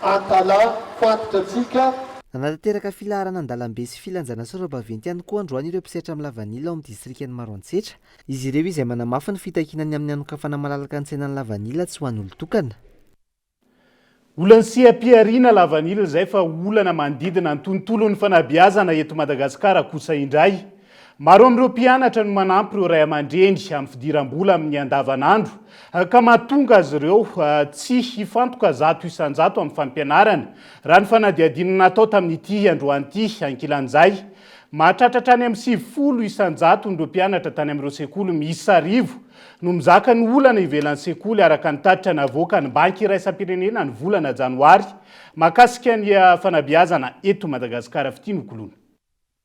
Speaker 22: Antala fantatratsika.
Speaker 14: nanatanteraka filaharana an-dalambe sy filanjana sorobaventy ihany koa androany ireo mpisehatra amin'ny lavanila ao amin'ny distrika ny Maroantsetra. Izy ireo izay manamafy ny fitakinany amin'ny anokafana malalaka ny tsenan'ny lavanila tsy ho an'ny olon-tokana.
Speaker 4: Olany siam-piariana lavanila izay fa olana manodidina ny tontolon'ny fanabeazana eto Madagasikara kosa indray. Maro amin'ireo mpianatra no manampy ireo ray aman-dreny amin'ny fidiram-bola amin'ny andavanandro ka mahatonga azy ireo tsy hifantoka zato isan-jato amin'ny fampianarana raha ny fanadihadinana natao tamin'ity androany ity ankilan'izay. Mahatratratra any amin'ny 70 isan-jato ireo mpianatra tany amin'ireo sekoly miisa 10 no mizaka ny olana ivelan'ny sekoly araka ny tatitra navoaka ny banky iraisam-pirenena ny volana janoary mahakasika ny fanabeazana eto Madagasikara fitianokolona.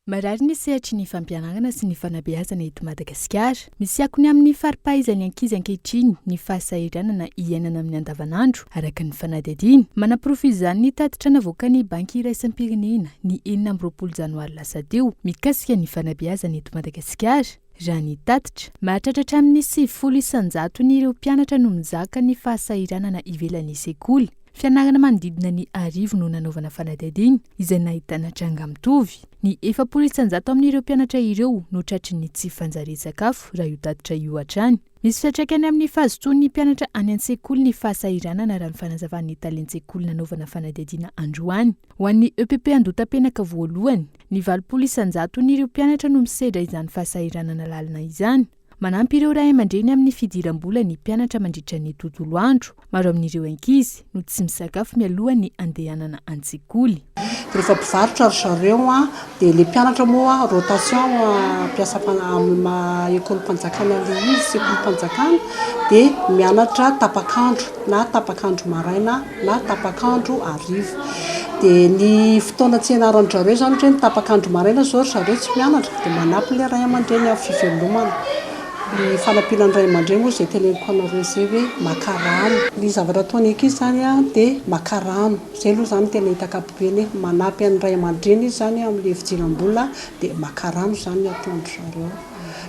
Speaker 5: Marary ny sehatra ny fampianarana sy ny fanabeazana eto Madagasikara. Misy akony amin'ny faripahaizan'ny ankizy ankehitriny ny fahasahiranana iainana amin'ny andavanandro araka ny fanadihadiana. Manaporofo izany ny tatitra navoaka ny banky iraisam-pirenena ny 20 janoary lasa teo mikasika ny fanabeazana eto Madagasikara. Raha ny tatitra mahatratratra amin'ny 70 isan-jato ny ireo mpianatra no mizaka ny fahasahiranana ivelan'ny sekoly. Fianarana manodidina ny 10 no nanaovana fanadihadiana izay nahitana tranga mitovy. Ny 70 isan-jato amin'ireo mpianatra ireo no tratry ny tsy fanjarian-tsakafo raha io tatitra io hatrany. Misy fiantraikany amin'ny fahazotoan'ny mpianatra any an-tsekoly ny fahasahiranana raha ny fanazavan'ny talentsekoly nanaovana fanadihadiana androany. Ho an'ny EPP andotam-penaka voalohany, ny 20 isan-jato n'ireo mpianatra no misedra izany fahasahiranana lalina izany. Manampy ireo ray aman-dreny amin'ny fidiram-bola ny mpianatra mandritra ny tontolo andro. Maro amin'ireo ankizy no tsy misakafo mialoha ny andehanana an-tsekoly.
Speaker 3: Rehefa mpivarotra ry zareo dia le mpianatra moa rotation mpiasa amin'ny ekôlim-panjakana le izy sekôlim-panjakana dia mianatra tapakandro na tapakandro maraina na tapakandro hariva. Dia ny fotoana tsy ianaran'ny zareo izany ohatra ny tapakandro maraina zao ry zareo tsy mianatra dia manampy le ray aman-dreny amin'ny fivelomana. Ny fanampiana ray aman-dreny moa izay teneniko anareo izay hoe maka rano. Ny zavatra ataony ankizy izany dia maka rano. Izay aloha izany tena hitako ampibeny manampy an'ny ray aman-dreny izy izany amin'ilay fidiram-bola dia maka rano izany ataondry zareo.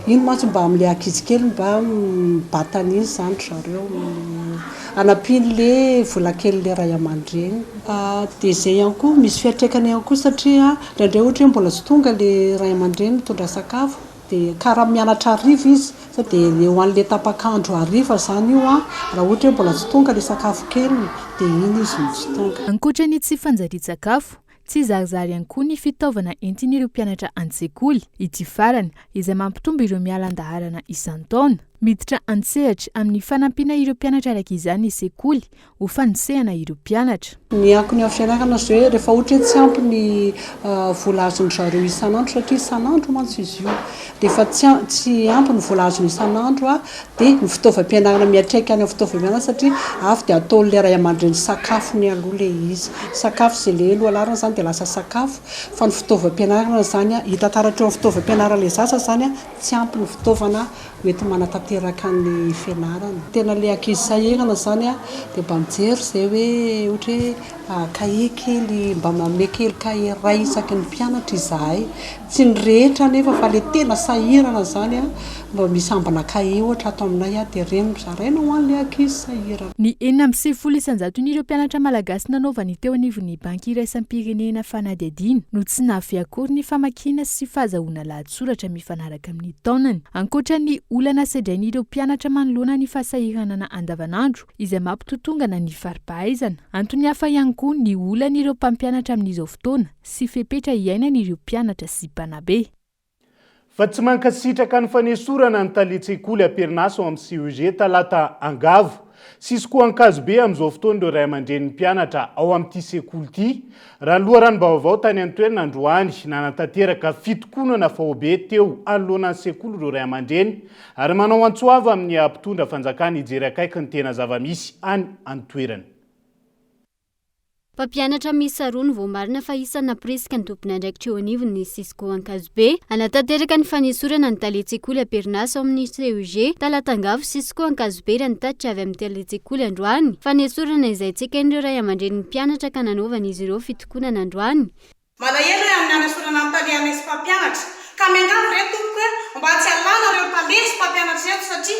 Speaker 3: Ino mantsy mba amin'ilay ankizy kely mba mibatana izy izany zareo anampian'ilay vola kely le ray aman-dreny. Dia izay ihany koa misy fiantraikany ihany koa satria indraindray ohatra hoe mbola tsy tonga le ray aman-dreny mitondra sakafo dia karaha mianatra hariva izy dia ho an'ilay tapakandro hariva izany io raha ohatra hoe mbola tsy tonga le sakafo kely dia iny izy no tsy tonga.
Speaker 5: Ankoatran'ny tsy fanjarian-tsakafo, tsy zarizary ihany koa ny fitaovana entin'ireo mpianatra an-tsekoly. Ity farany izay mampitombo ireo mialan-daharana isan-taona. Miditra an-tsehatra amin'ny fanampiana ireo mpianatra araka izany ny sekoly ho fanosehana ireo mpianatra.
Speaker 3: Ny ankon'ny amin'ny fianarana izao hoe rehefa ohatra tsy ampy ny vola azon'ny zareo isan'andro satria isan'andro mantsy izy io. Rehefa tsy ampy ny vola azony isan'andro dia ny fitaovam-pianarana miatraika any amin'ny fitaovam-pianarana satria avy dia ataon'ilay ray aman-dreny sakafo ny aloha ilay izy. Sakafo izay ilay elo alarana izany dia lasa sakafo fa ny fitaovam-pianarana izany hita taratra eo amin'ny fitaovam-pianarana ilay zasa izany tsy ampy ny fitaovana mety manatanteraka ny fianarana. Tena ilay ankizy sahirana izany dia mba mijery izay hoe ohatra hoe kahie kely mba manome kely kahie ray isaky ny mpianatra izahay. Tsy ny rehetra nefa fa ilay tena sahirana izany mba misy ambana kahie ohatra ato aminay dia reny zaraina ho an'ilay ankizy sahirana.
Speaker 5: Ny 70 isan-jato n'ireo mpianatra malagasy nanaovany teo anivon'ny banky iraisam-pirenena fanadihadiana no tsy navy akory ny famakiana sy fahazahoana lahatsoratra mifanaraka amin'ny taonany. Ankoatran'ny olana sedrain'ireo mpianatra manoloana ny fahasahiranana andavanandro izay mampitotongana ny faripahaizana. Antony hafa ihany koa ny olan'ireo mpampianatra amin'izao fotoana sy fepetra iainan'ireo mpianatra sy mpanabe.
Speaker 4: Fa tsy mankasitraka ny fanesorana ny talentssekoly am-perinasa ao amin'ny CEG talata angavo. Sisy koa ankazobe amin'izao fotoana ireo ray aman-dren'ny mpianatra ao amin'ity sekoly ity. Raha ny loharanom-baovao tany an-toerana androany nanatanteraka fitokonana fahobe teo anoloana ny sekoly ireo ray aman-dreny ary manao antsoava amin'ny mpitondra fanjakana hijery akaiky ny tena zava-misy any an-toerana.
Speaker 6: Mpampianatra miisa 2 ny voamarina fa isana presika ny tompony andraikitra eo anivon'ny Sisco Ankazobe anatanteraka ny fanesorana ny talentssekoly am-perinasa ao amin'ny CEG talata angavo. Sisco Ankazobe raha nitatitra avy amin'ny talentssekoly androany fanesorana izay tsekain'ireo ray aman-dren'ny mpianatra ka nanaovana izy ireo fitokonana androany.
Speaker 7: Malahelo amin'ny anasorana amin'ny taliana sy mpampianatra ka miangavy reto tompoko hoe mba tsy alana ireo tale sy mpampianatra reto satria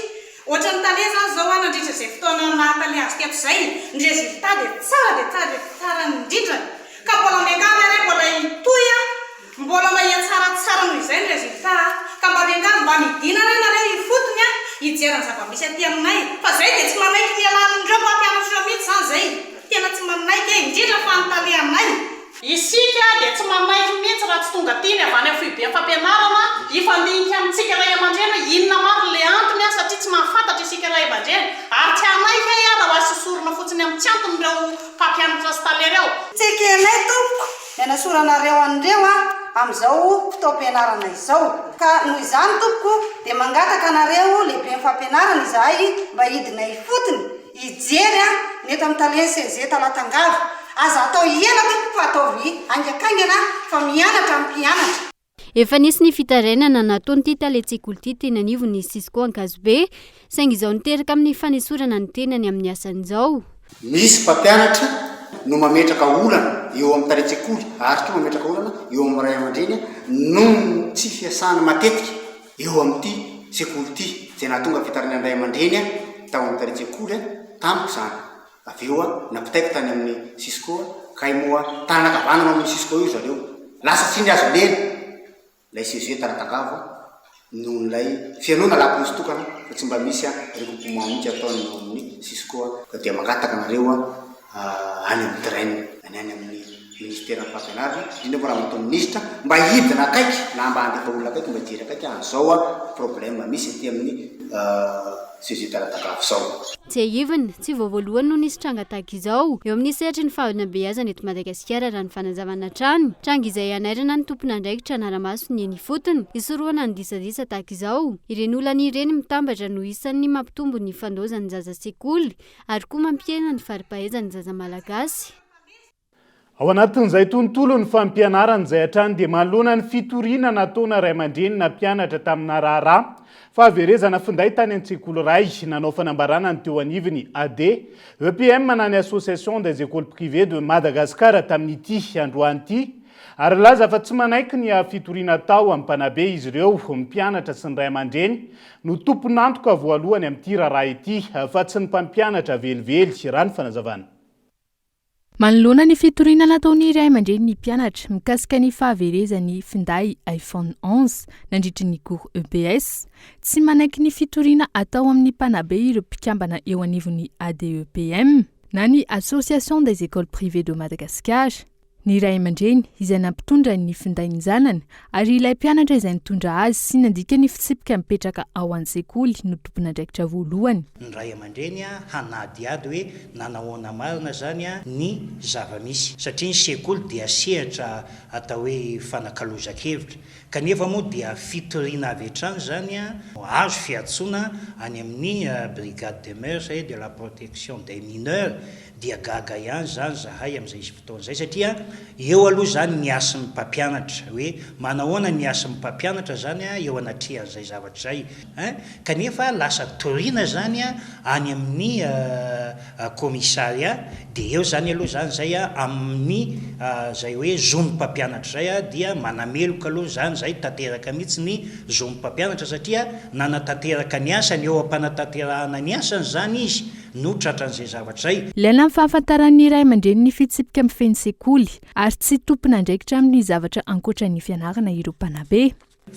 Speaker 7: ohatra ny tale zany zao nandritra izay fotoana nahatale azy teto izay ny résultat dia tsara ny indrindrany ka mbola miangana re mbola itoy a mbola mahia tsaratsara noho izay ny resultat ka mba miangana mba midinana nare ifotony a hijerany zava-misy aty aminay fa zay dia tsy manaiky mialanin'ireo mpampianatra mihitsy zany zay tena tsy manaiky e indrindra fanontany aminay isika dia tsy manaiky mihitsy raha tsy tonga tiny avy any amin'ny fibe fampianarana ifandinika amintsika ray aman-dreny hoe inona maro le antony a satria tsy mahafantatra isika ray aman-dreny ary tsy anaiky e raha ho asosorona fotsiny amin'ny tsy anton'ireo mpampianatra sy talereo tsy kenay tompoko mianasoranareo an'ireo a amin'izao fitaom-pianarana izao ka noho izany tompoko dia mangataka anareo lehibe ny fampianarana izahay mba hidinay fotony hijery a mety amin'ny taleny CG talatangavo aza atao ela tompoko ataovy angakaingana fa mianatra amin'ny mpianatra
Speaker 6: efa nisy ny fitarainana nataony ity taletsekoly ity teny anivony Cisco Ankazobe saingy izao niteraka amin'ny fanesorana ny tenany amin'ny asan'izao
Speaker 17: misy mpampianatra no mametraka olana eo amin'ny taletsekoly ary koa mametraka olana eo amin'ny ray aman-dreny no tsy fiasana matetika eo amin'ity sekoly ity zay nahatonga fitarana ray aman-dreny tao amin'ny taletsekoly tamiko zany avy eo napitaiko tany amin'ny Cisco kay moa tanakavanana amin'ny Cisco io zareo lasa tsindry azo lena lay CG talatangavo nohon'ilay fianoana laponisy tokana fa tsy mba misy regroupement mihitsy ataony amin'ny Cisco ka dia mangataka anareo any amin'ny draine any amin'ny ministère ny fampianarana indrindra moa raha mataony ministra mba hidina akaiky na mba handefa olona akaiky mba hijery akaiky an'izao problème misy aty amin'ny CG talatangavo zao
Speaker 6: tsy ahivany tsy voavoalohany no nisy tranga tahaka izao eo amin'ny sehatry ny fahanabeazana eto Madagasikara raha ny fanazavana trano tranga izay anairana ny tompona andraikitra anaramaso ny eny fotony isoroana ny disadisa tahaka izao ireny olana ireny mitambatra no isan'ny mampitombo ny fandozan'ny zaza sekoly ary koa mampiena ny faripahaizan'ny zaza malagasy
Speaker 4: ao anatin'izay tontolo ny fampianarana izay hatrany dia manoloana ny fitoriana nataona ray aman-dreny na mpianatra tamina raharaha fa averezana finday tany an-tsekoly ray nanao fanambarana ny teo anivony AD EPM manany association des écoles privées de Madagascar tamin'ity androany ity ary laza fa tsy manaiky ny fitoriana tao amin'ny mpanabe izy ireo mpianatra sy ny ray aman-dreny no tompon'antoka voalohany amin'ity raharaha ity fa tsy ny mpampianatra velively raha ny fanazavana
Speaker 5: manoloana ny fitoriana nataony ray aman-dreny ny mpianatra mikasika ny fahaverezan'ny finday iPhone 11 nandritry ny cours EPS tsy manaiky ny fitoriana atao amin'ny mpanabe ireo mpikambana eo anivony ADEPM na ny association des écoles privées de Madagascar ny ray aman-dreny izay nampitondra ny finday ny zanany ary ilay mpianatra izay nitondra azy sy nandika ny fitsipika mipetraka ao an-tsekoly no tompon'andraikitra voalohany
Speaker 9: ny ray aman-dreny hanadiady hoe nanahoana marina zany ny zava-misy satria ny sekoly dia sehatra atao hoe fanakalozan-kevitra kanefa moa dia fitoriana avy hatrany zany azo fiantsoana any amin'ny brigade des mœurs et de la protection des mineurs dia gaga ihany zany zahay amin'izay izy fotoana zay satria eo aloha zany ny asan'ny mpampianatra hoe manahoana ny asan'ny mpampianatra zany eo anatrehan'izay zavatra zay kanefa lasa toriana zany any amin'ny commissariat dia eo zany aloha zany zay amin'ny zay hoe zomy mpampianatra zay dia manameloka aloha zany zay tanteraka mihitsy ny zomy mpampianatra satria nanatanteraka ny asany eo am-panatanterahana ny asany zany izy no tratran'izay zavatra zay
Speaker 5: ilaina amin'ny fahafantaran'ny ray aman-dreny ny fitsipika amin'ny feno sekoly ary tsy tompon'andraikitra amin'ny zavatra ankoatran'ny fianarana ireo mpanabe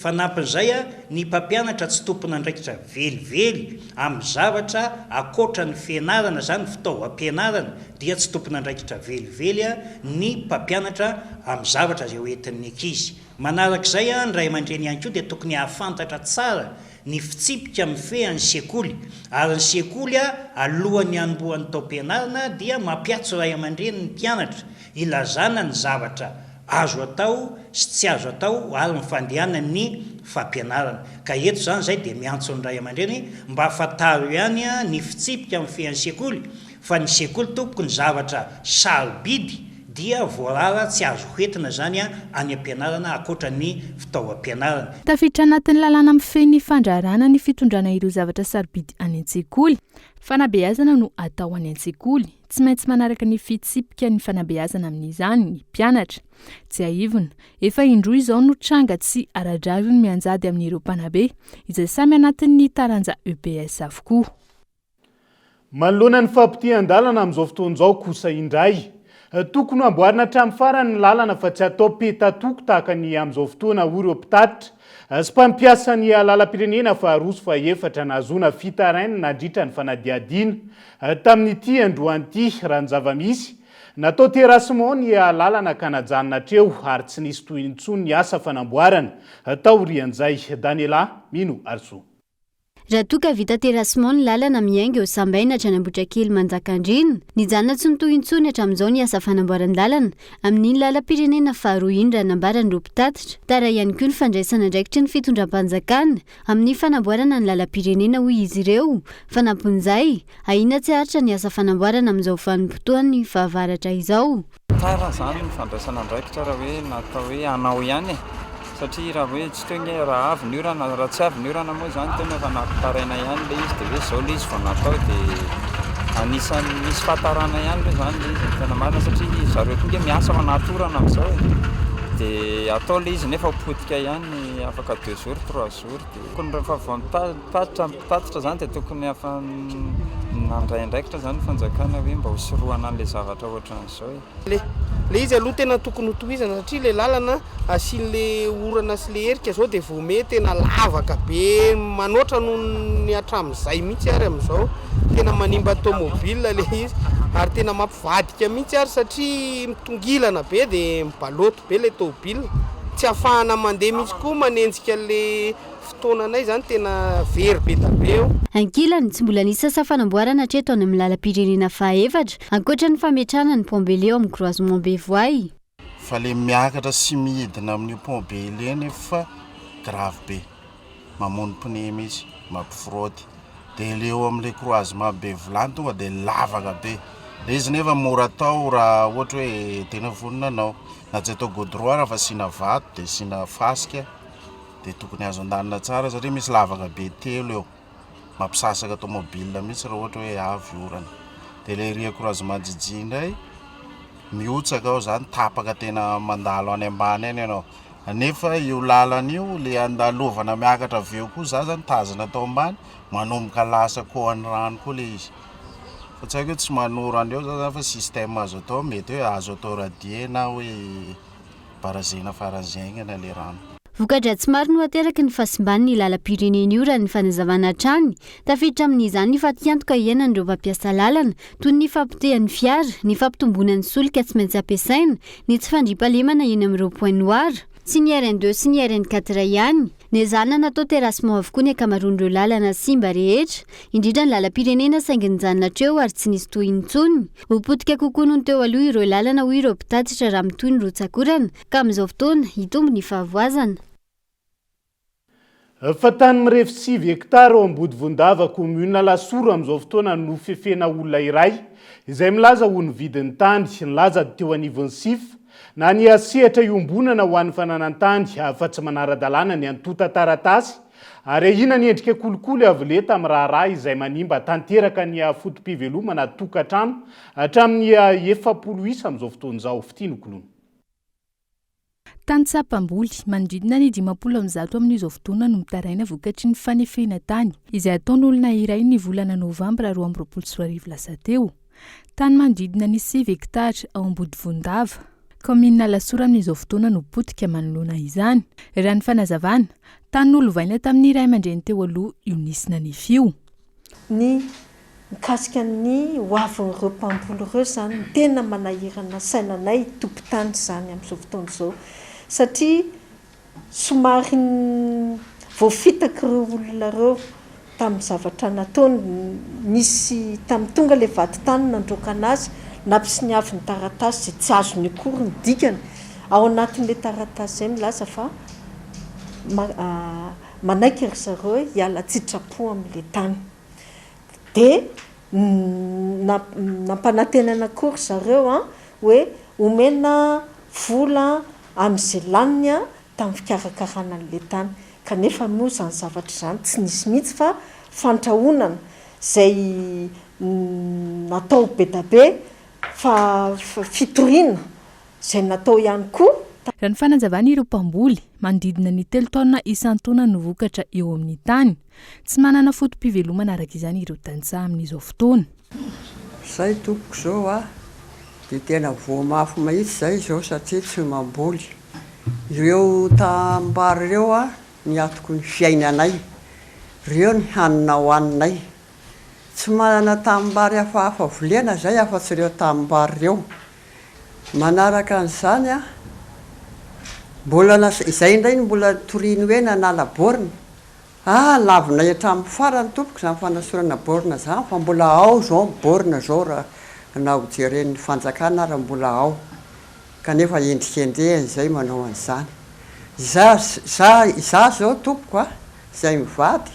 Speaker 9: fanampin'izay ny mpampianatra tsy tompon'andraikitra velively amin'ny zavatra akoatra ny fianarana zany fitaovam-pianarana dia tsy tompon'andraikitra velively ny mpampianatra amin'ny zavatra zay hoentin'ny ankizy manarak'izay ny ray aman-dreny ihany koa dia tokony hahafantatra tsara ny fitsipika mifehan'ny sekoly ary ny sekoly alohan'ny anombohan'ny taom-pianarana dia mampiatso ray aman-dreny ny mpianatra ilazana ny zavatra azo atao sy tsy azo atao ary mifandehana ny fampianarana ka eto zany zay dia miantso ny ray aman-dreny mba afataro ihany ny fitsipika mifehan'ny sekoly fa ny sekoly tompoko ny zavatra sarobidy dia voarara tsy azo hoentina zany any am-pianarana akoatra ny fitaovam-pianarana
Speaker 5: tafiditra anatin'ny lalàna mifehy ny fandrarana ny fitondrana ireo zavatra sarobidy any an-tsekoly fanabeazana no atao any an-tsekoly tsy maintsy manaraka ny fitsipika ny fanabeazana amin'izany ny mpianatra tsy aivona efa indroa izao no tranga tsy ara-drariny mianjady amin'ireo mpanabe izay samy anatin'ny taranja EPS avokoa
Speaker 4: manoloana ny fampitian-dalana amin'izao fotoan'izao kosa indray tokony amboarina hatramin'ny farany ny lalana fa tsy atao petatoko tahaka ny amin'izao fotoana ireo mpitatitra sy mpampiasa ny lalam-pirenena fa roso fa efatra nahazoana fitaraina nandritra ny fanadiadiana tamin'ity androan'ity raha ny zava-misy natao terasement ny lalana ka najanona hatreo ary tsy nisy toy intsony ny asa fanamboarana taorian'izay Daniela Mino Arso.
Speaker 6: Raha toka vita terasement ny lalana miainga eo sambaina hatrany kely manjakandrina nijanona tsy nitohy intsony hatramin'izao ny asa fanamboarana lalana amin'iny lalam-pirenena faharoa iny raha nambarany ireo mpitatitra tara ihany koa ny fandraisana ndraikitry ny fitondram-panjakana amin'ny fanamboarana ny lalam-pirenena hoy izy ireo fanampon'izay ahina tsy haritra ny asa fanamboarana amin'izao vanim-potoany fahavaratra izao.
Speaker 11: Tsara zany ny fandraisana ndraikitra raha hoe natao hoe anao ihany satria raha hoe tsy tony raha avy ny orana raha tsy avy ny orana moa zany tena efa nampitaraina ihany le izy dia hoe zao le izy vao natao dia anisan'ny misy fahatarana ihany le zany le izy tena marina satria zareo tonga miasa ao anaty orana amin'izao dia atao le izy nefa potika ihany afaka 2 jours 3 jours dia tokony rehefa vao mitatitra zany dia tokony afa nandraindraikitra zany fanjakana hoe mba hosorohana an'ilay zavatra ohatran'izao
Speaker 12: le izy aloha tena tokony hotohizana satria le lalana asian'le orana sy le herika zao dia vome tena lavaka be manoatra no ny hatramin'izay mihitsy ary amin'izao tena manimba tomobile le izy ary tena mampivadika mihitsy ary satria mitongilana be dia mibaloto be le tomobile tsy ahafahana mandeha mihitsy koa manenjika le fotoananay zany tena very be tabe eo.
Speaker 6: Ankilany tsy mbola nisy asa fanamboarana hatreto any amin'ny lalam-pirenena fahaefatra ankoatra ny fametrahana ny pont-bele eo amin'ny croisement Bevoay.
Speaker 13: Fa le miakatra sy midina amin'ny pont-bele nefa grave be mamono pneu mihitsy mampifrody dia le eo amin'ilay croisement Bevolany tonga dia lavaka be le izy nefa mora atao raha ohatra hoe tena vonona anao na tsy atao godroit raha fa sina vato dia sina fasika dia tokony azo andanina tsara satria misy lavaka be telo eo mampisasaka tomobile mihitsy raha ohatra hoe avy orana dia le ria croisement jiji indray miotsaka ao zany tapaka tena mandalo any ambany any ianao nefa io lalana io le andalovana miakatra avy eo koa za zany tazana tao ambany manomboka lasa koan'ny rano koa le izy fa tsy haiko hoe tsy manorana eo zany fa système azo atao mety hoe azo atao radie na hoe barazena faranzaingana le rano.
Speaker 6: Vokatra tsy maro no ateraky ny fahasimban'ny lalam-pirenena io raha ny fanazavana hatrany tafiditra amin'izany ny fatiantoka iainan'ireo mpampiasa lalana toy ny fampitehan'ny fiara ny fampitomboana ny solika tsy maintsy ampiasaina ny tsy fandriampahalemana eny amin'ireo point noir sy ny RN2 sy ny RN4 ihany nezana natao terasement avokoa ny akamaroan'ireo lalana simba rehetra indrindra ny lalam-pirenena saingy nijanona hatreo ary tsy nisy toy intsony hopotika kokoa noho ny teo aloha ireo lalana hoy ireo mpitatitra raha mitoy ny rotsakorana ka amin'izao fotoana hitombo ny fahavoazana.
Speaker 4: Fa tany mirefy 6 hektara ao ambody Vondava commune Lasoro amin'izao fotoana no fefena olona iray izay milaza ho ny vidin'ny tany nilaza teo anivon'ny SIF na ny asehatra iombonana ho an'ny fananantany fa tsy manara-dalàna ny antota taratasy ary ahina ny endrika kolikoly avy tamin'ny raharaha izay manimba tanteraka ny fotom-pivelomana tokantrano hatramin'ny 70 isa amin'izao fotoana izao fitianokoloana.
Speaker 5: Tany Tsapamboly manodidina ny 500 amin'izao fotoana no mitaraina vokatry ny fanefena tany izay ataon'olona iray ny volana Novambra 2024 lasa teo. Tany manodidina ny 6 hektara ao ambody Vondava commune Lasoro amin'izao fotoana no potika manoloana izany. Raha ny fanazavana tany nolovaina tamin'ny iray aman-dreny teo aloha io nisina ny fio.
Speaker 24: Ny mikasika ny hoavin'ireo mpamboly ireo zany tena manahirana sainanay tompon-tany zany amin'izao fotoana izao satria somary voafitaka ireo olona ireo tamin'ny zavatra nataony nisy tamin'ny tonga le vadi-tany nandroka anazy nampy ny avy ny taratasy tsy azo ny akory ny dikany ao anatin'le taratasy zay milaza fa manaiky ry zareo hiala tsitrapo amin'le tany dia nampanantenana akory zareo hoe omena vola amin'izay laniny tamin'ny fikarakarana an'le tany kanefa moa zany zavatra zany tsy nisy mihitsy fa fandrahonana zay natao be da be fa fitoriana zay natao ihany koa.
Speaker 5: Raha ny fanazavana ireo mpamboly manodidina ny 3 taona isan-taona no vokatra eo amin'ny tany tsy manana fotom-pivelomana araka izany ireo tantsaha amin'izao fotoana.
Speaker 25: Zay tompoko zao
Speaker 8: dia tena voamafy mahitsy izay izao satria tsy mamboly. Ireo tambary ireo a niatoko ny fiainanay, ireo ny hanina hohaninay. Tsy manana tambary hafahafa volena zay afa-tsy ireo tambary ireo. Manaraka an'izany a, izay indray mbola toriny hoe nanala borina. Lavinay hatramin'ny farany tompoko izany fanasorana borina izany, fa mbola ao zao borina zao raha na jeren'ny fanjakana raha mbola ao. Kanefa endrikendrehany izay manao an'izany. Za zao tompoko a, izay mivady,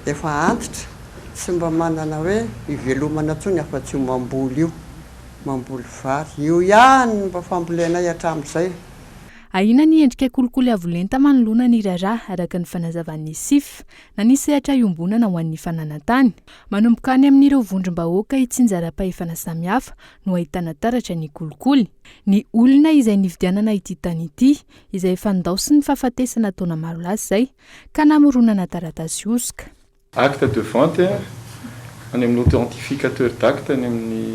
Speaker 8: efa antitra, tsy mba manana hoe ivelomana tsony afa-tsy mamboly io, mamboly vary. Io ihany mba fambolenay hatramin'izay.
Speaker 5: Ahina ny endrika kolikoly avolenta manoloana ny raharaha araka ny fanazavan'ny SIF na ny sehatra iombonana ho an'ny fananantany. Manomboka any amin'ireo vondrom-bahoaka itsinjaram-pahefana samihafa no ahitana taratra ny kolikoly. Ny olona izay nividianana ity tany ity, izay efa ndao sy ny fahafatesana taona maro lasa zay, ka namoronana taratasy osika.
Speaker 10: Acte de vente any amin'ny authentificateur d'acte any amin'ny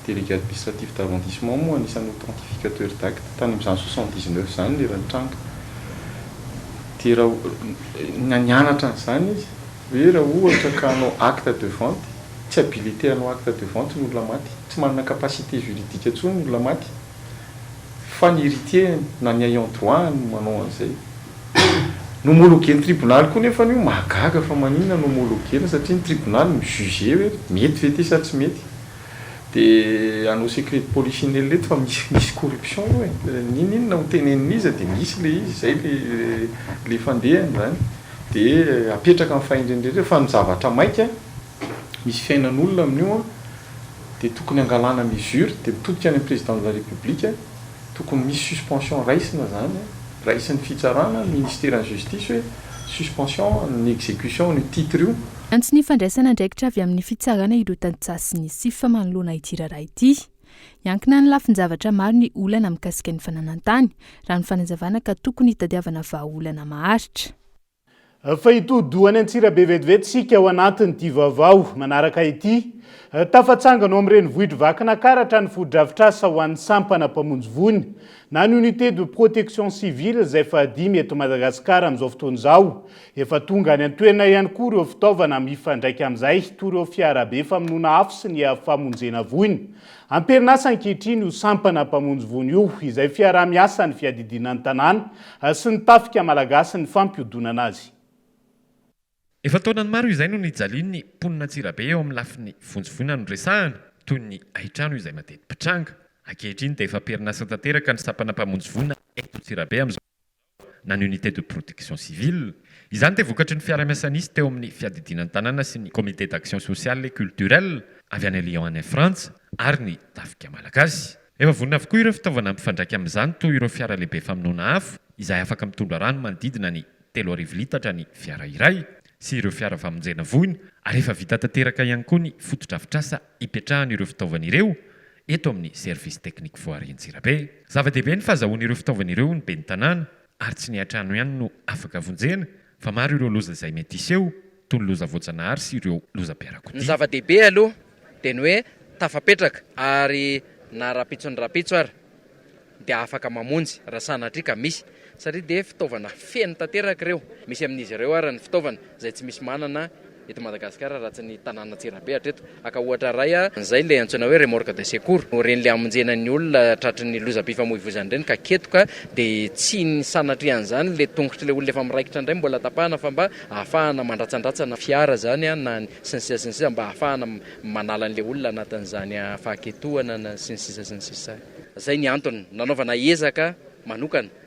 Speaker 10: délégué administratif d'arrondissement moa anisan'ny authentificateur d'acte tany amin'izany 79 zany le rantranga. Dia raha nianatra an'izany izy hoe raha ohatra ka hanao acte de vente, tsy habilité hanao acte de vente ny olona maty, tsy manana capacité juridique intsony ny olona maty, fa ny héritier na ny ayant droit no manao an'izay. Nomologuer ny tribunal koa nefa io mahagaga fa maninona nomologuer satria ny tribunal mijuge hoe mety ve ty sa tsy mety. Dia anao secret de polichinelle leto fa misy corruption io e. Ninona ho tenenin'izy dia misy le izy, izay le fandehany zany. Dia apetraka amin'ny fahendrendreny fa ny zavatra maika, misy fiainan'olona amin'io dia tokony angalana mesure, dia mitodika any amin'ny président de la république, tokony misy suspension raisina zany, raisin'ny fitsarana ministère en justice hoe suspension ny exécution ny titre io.
Speaker 5: Antsy ny fandraisana andraikitra avy amin'ny fitsarana ireo tantsasy ny SIF manoloana ity raharaha ity. Iankina ny lafin-javatra maro ny olana mikasika ny fananantany, raha ny fanazavana ka tokony hitadiavana vahaolana maharitra.
Speaker 4: Fa itodohany Antsirabe vetivety sika ao anatin'ity vaovao manaraka ity. Tafatsangana amin'ireny vohitra vakina karatra ny fodrafitrasa ho an'ny sampana mpamonjy vony na ny unité de protection civile izay fahadimy eto Madagasikara amin'izao fotoana izao. Efa tonga any an-toerana ihany koa ireo fitaovana mifandraika amin'izay toy ireo fiarabe famonoana afo sy ny famonjena vony. Amperinasa ankehitriny io sampana mpamonjy vony io izay fiaraha-miasa ny fiadidinan'ny tanàna sy ny tafika malagasy ny fampiodonana azy.
Speaker 15: Efa taonany maro izay no nijaliny ny mponina Antsirabe eo amin'ny lafin'ny vonjovony no resahana toy ny ahitrano izay matety pitranga. Ankehitriny dia efa perinasa tanteraka ny sampana mpamonjy vonina eto Antsirabe amin'izao na ny unité de protection civile. Izany dia vokatry ny fiara-miasanisy teo amin'ny fiadidinan'ny tanàna sy ny comité d'action sociale et culturelle avy any Lyon any France ary ny tafika malagasy. Efa vonina avokoa ireo fitaovana mpifandraika amin'izany toy ireo fiara lehibe famonoana afo izay afaka mitondra rano manodidina ny 3,000 litatra ny fiara iray sy ireo fiara famonjena vony ary efa vita tanteraka ihany koa ny fotodrafitrasa ipetrahan'ireo fitaovana ireo eto amin'ny service technique voirie Antsirabe. Zava-dehibe ny fahazahoan'ireo fitaovana ireo ny ben'ny tanàna ary tsy ny hatrano ihany no afaka vonjena fa maro ireo loza izay mety iseho toy ny loza voajanahary sy ireo lozam-piarakodia.
Speaker 16: Ny zava-dehibe aloha dia ny hoe tafapetraka ary na rapitso ny rapitso ary dia afaka mamonjy raha sanatrika misy satria dia fitaovana feno tanteraka ireo. Misy amin'izy ireo ary ny fitaovana izay tsy misy manana eto Madagasikara raha tsy ny tanàna Antsirabe hatreto. Aka ohatra ray izay le antsoina hoe remorque de secours. Reny le amonjena ny olona tratry ny lozam-pifamoivoizana ireny ka ketoka dia tsy ny sanatry an'izany le tongotry le olona efa miraikitra indray mbola tapahana fa mba ahafahana mandratsandratsana fiara zany na sy ny sisa mba ahafahana manala an'le olona anatin'izany fahaketohana na sy ny sisa. Zay ny antony nanaovana ezaka manokana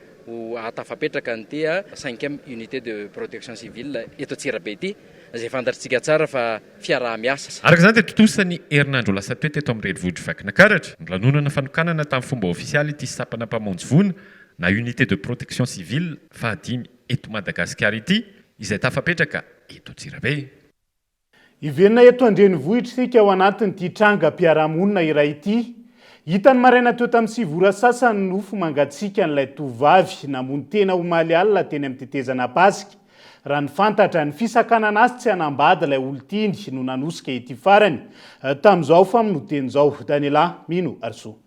Speaker 16: atafapetraka an'ity 5e unité de protection civile eto Antsirabe ity izay fantatritsika tsara fa fiaraha-miasa.
Speaker 15: Araka izany dia totosany herinandro lasa toeto eto amin'ny renivohitra vakina karatra ny lanonana fanokanana tamin'ny fomba ofisialy ity sampana mpamonjy vony na unité de protection civile fahadimy eto Madagasikara ity izay tafapetraka eto Antsirabe.
Speaker 4: Iverina eto an-drenivohitra sika ao anatin'ity trangam-piarahamonina iray ity. Hitany maraina teo tamin'ny sivora sasany nofo mangatsika n'ilay tovavy namono tena omaly alina teny amin'ny tetezana Pasika. Raha ny fantatra ny fisakanana azy tsy hanambady ilay olon-tiny no nanosika ity farany. Tamin'izao fa minoteny izao Daniela Mino Arso.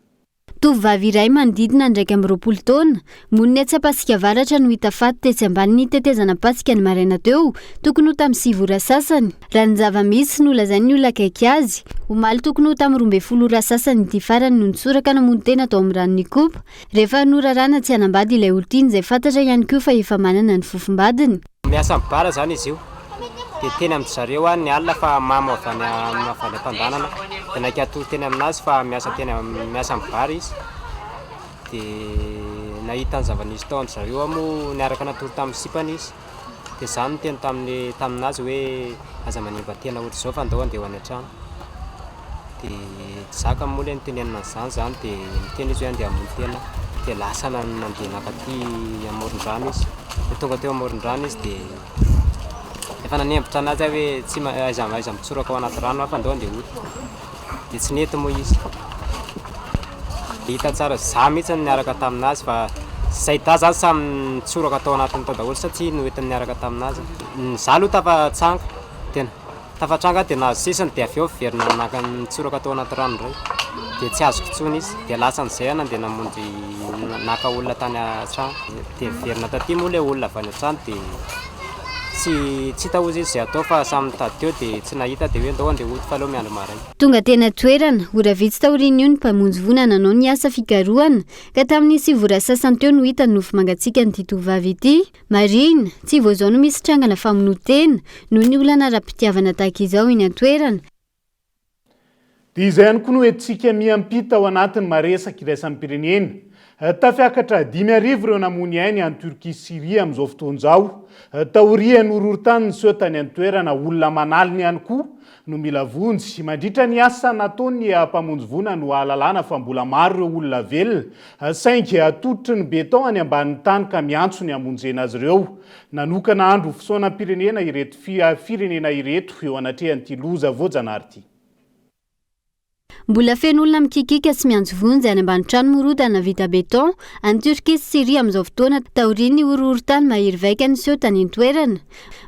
Speaker 6: tovovavy iray manodidina 120 taona moniny tsy apasika varatra no hita faty tetsy ambany ny tetezana pasika ny maraina teo tokony ho tamin'ny 6 ora sasany raha ny zava-misy no lazainy ny olona akaiky azy omaly tokony ho tamin'ny 12 ora sasany ity farany no nitsoraka namono tena tao amin'ny ranony kopa rehefa norarana tsy hanambady ilay olotiny izay fantatra ihany koa fa efa manana ny fofombadiny.
Speaker 1: Miasa mibara zany izy io dia teny amin'ny zareo any ny alina fa mamo avany am-pandanana dia naika atoro teny aminazy fa miasa mibara izy dia nahita ny zava-nisy tao amin'ny zareo moa niaraka natoro tamin'ny sipany izy dia izany no teny taminazy hoe aza manimba tena ohatr' izao fa andao andeha ho any an-trano dia zaka moa ny tenenina an'izany dia miteny izy hoe andeha hamono tena dia lasa nandeha nakaty amoron-drano izy dia tonga teo amoron-drano izy dia efa nanembitra anazy hoe tsy aiza mitsoraka ao anaty rano fa andao andeha hody dia tsy nety moa izy hita tsara za mihitsy niaraka taminazy fa zay da zany samy mitsoraka atao anatiny tao daholo satria noentiny niaraka taminazy za aloha tafatsanga tena tafatranga dia nahazo sisiny dia avy eo verina naka mitsoraka atao anaty rano indray dia tsy azoko intsony izy dia lasa n'izay nandeha namonjy naka olona tany an-trano dia verina taty moa ilay olona avy any an-trano dia tsy hita ozy izy izay atao fa samy mitady teo dia tsy nahita dia hoe andao andeha hody fa aleo miandro maraina.
Speaker 6: Tonga tena toerana ora vitsy taoriana io ny mpamonjy vonana nanao ny asa fikarohana ka tamin'ny 9 ora sasany teo no hita ny nofo mangatsiaka nyity tovovavy ity marina tsy voazao no misy trangana famonotena noho ny olana ra-pitiavana tahaka izao iny an-toerana.
Speaker 4: Dia izay ihany koa no entsika miampita ao anatin'ny maresaka iraisany pirenena. Tafiakatra 5,000 ireo namony ainy any Turquie Syria amin'izao fotoan'izao. Taoriany horohorontany ny seho tany an-toerana olona manaliny ihany koa no mila vonjy mandritra ny asa nataony mpamonjy vonana no ahalalana fa mbola maro ireo olona velona saingy atototry ny beton any ambanin'ny tany ka miantso ny hamonjena azy ireo. Nanokana andro fisaonam-pirenena ireto firenena ireto eo anatrehan'ity loza voajanahary ity.
Speaker 6: Mbola feno olona mikikika sy miantso vonjy any ambany trano morotana vita beton any Turquie sy Syria amin'izao fotoana taoriany ny horohorontany mahery vaika ny seho tany an-toerana.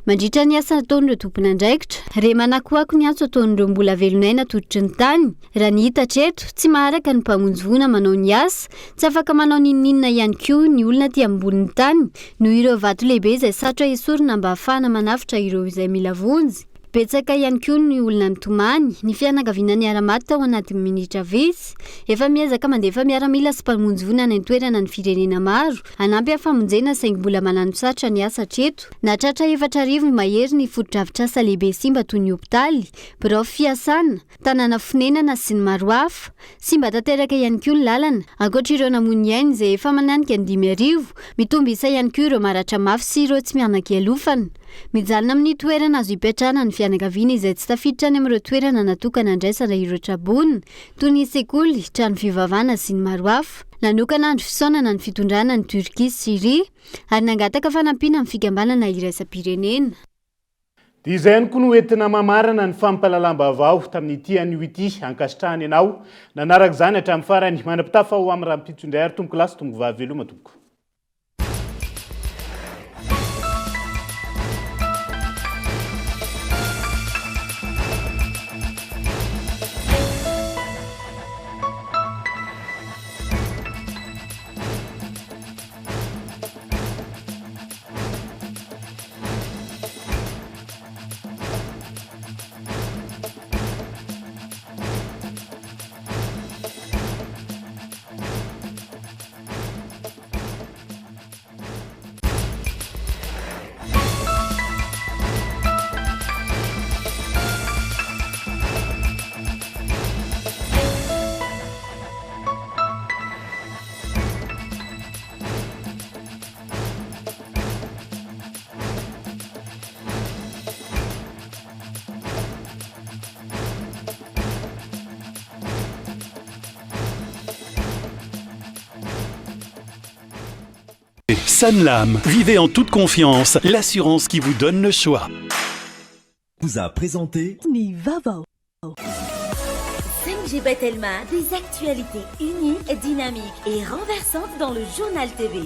Speaker 6: Mandritra ny asa nataon'ireo tompony andraikitra re manakoako ny antso ataon'ireo mbola velonaina tototry ny tany raha ny hita treto tsy maharaka ny mpamonjy vona manao ny asa tsy afaka manao ninninona ihany koa ny olona ty ambonin'ny tany noho ireo vato lehibe izay satrotra esorina mba ahafahana manafitra ireo izay mila vonjy. Betsaka ihany koa ny olona nitomany ny fianakaviana ny ara-maty tao anatin'ny minitra vitsy efa miezaka mandefa miaramila sy mpamonjy vonana ny toerana ny firenena maro hanampy hafamonjena saingy mbola manano satrotra ny asa treto natratra 4,000 mahery ny foto-drafitr'asa lehibe simba toy ny hopitaly birao fiasana tanàna fonenana sy ny maro hafa sy mba tanteraka ihany koa ny lalana ankoatra ireo namony ainy izay efa mananika ny 5,000 mitombo isa ihany koa ireo maratra mafy sy ireo tsy mianan-kialofana. Mijalina amin'ny toerana azo hipetrahana ny fianakaviana izay tsy tafiditra any amin'ireo toerana natokana handraisana ireo trabony toy ny sekoly, trano fivavahana sy ny maro hafa. Nanokana andro fisaonana ny fitondrana ny Turquie sy Syria ary nangataka fanampiana amin'ny fikambanana iraisam-pirenena.
Speaker 4: Dia izay ihany koa no entina mamarana ny fampahalalam-baovao tamin'ity anio ity ankasitrahany ianao. Nanaraka izany hatramin'ny farany manam-pitafa ho amin'ny rahampitsondray ary tomboko lasy tomboko vavy veloma tompoko.
Speaker 2: Sanlam, vivez en toute confiance, l'assurance qui vous donne le choix.
Speaker 18: Vous a présenté
Speaker 19: Nivavo. 5G Batelma, des actualités uniques, dynamiques et renversantes dans le journal TV.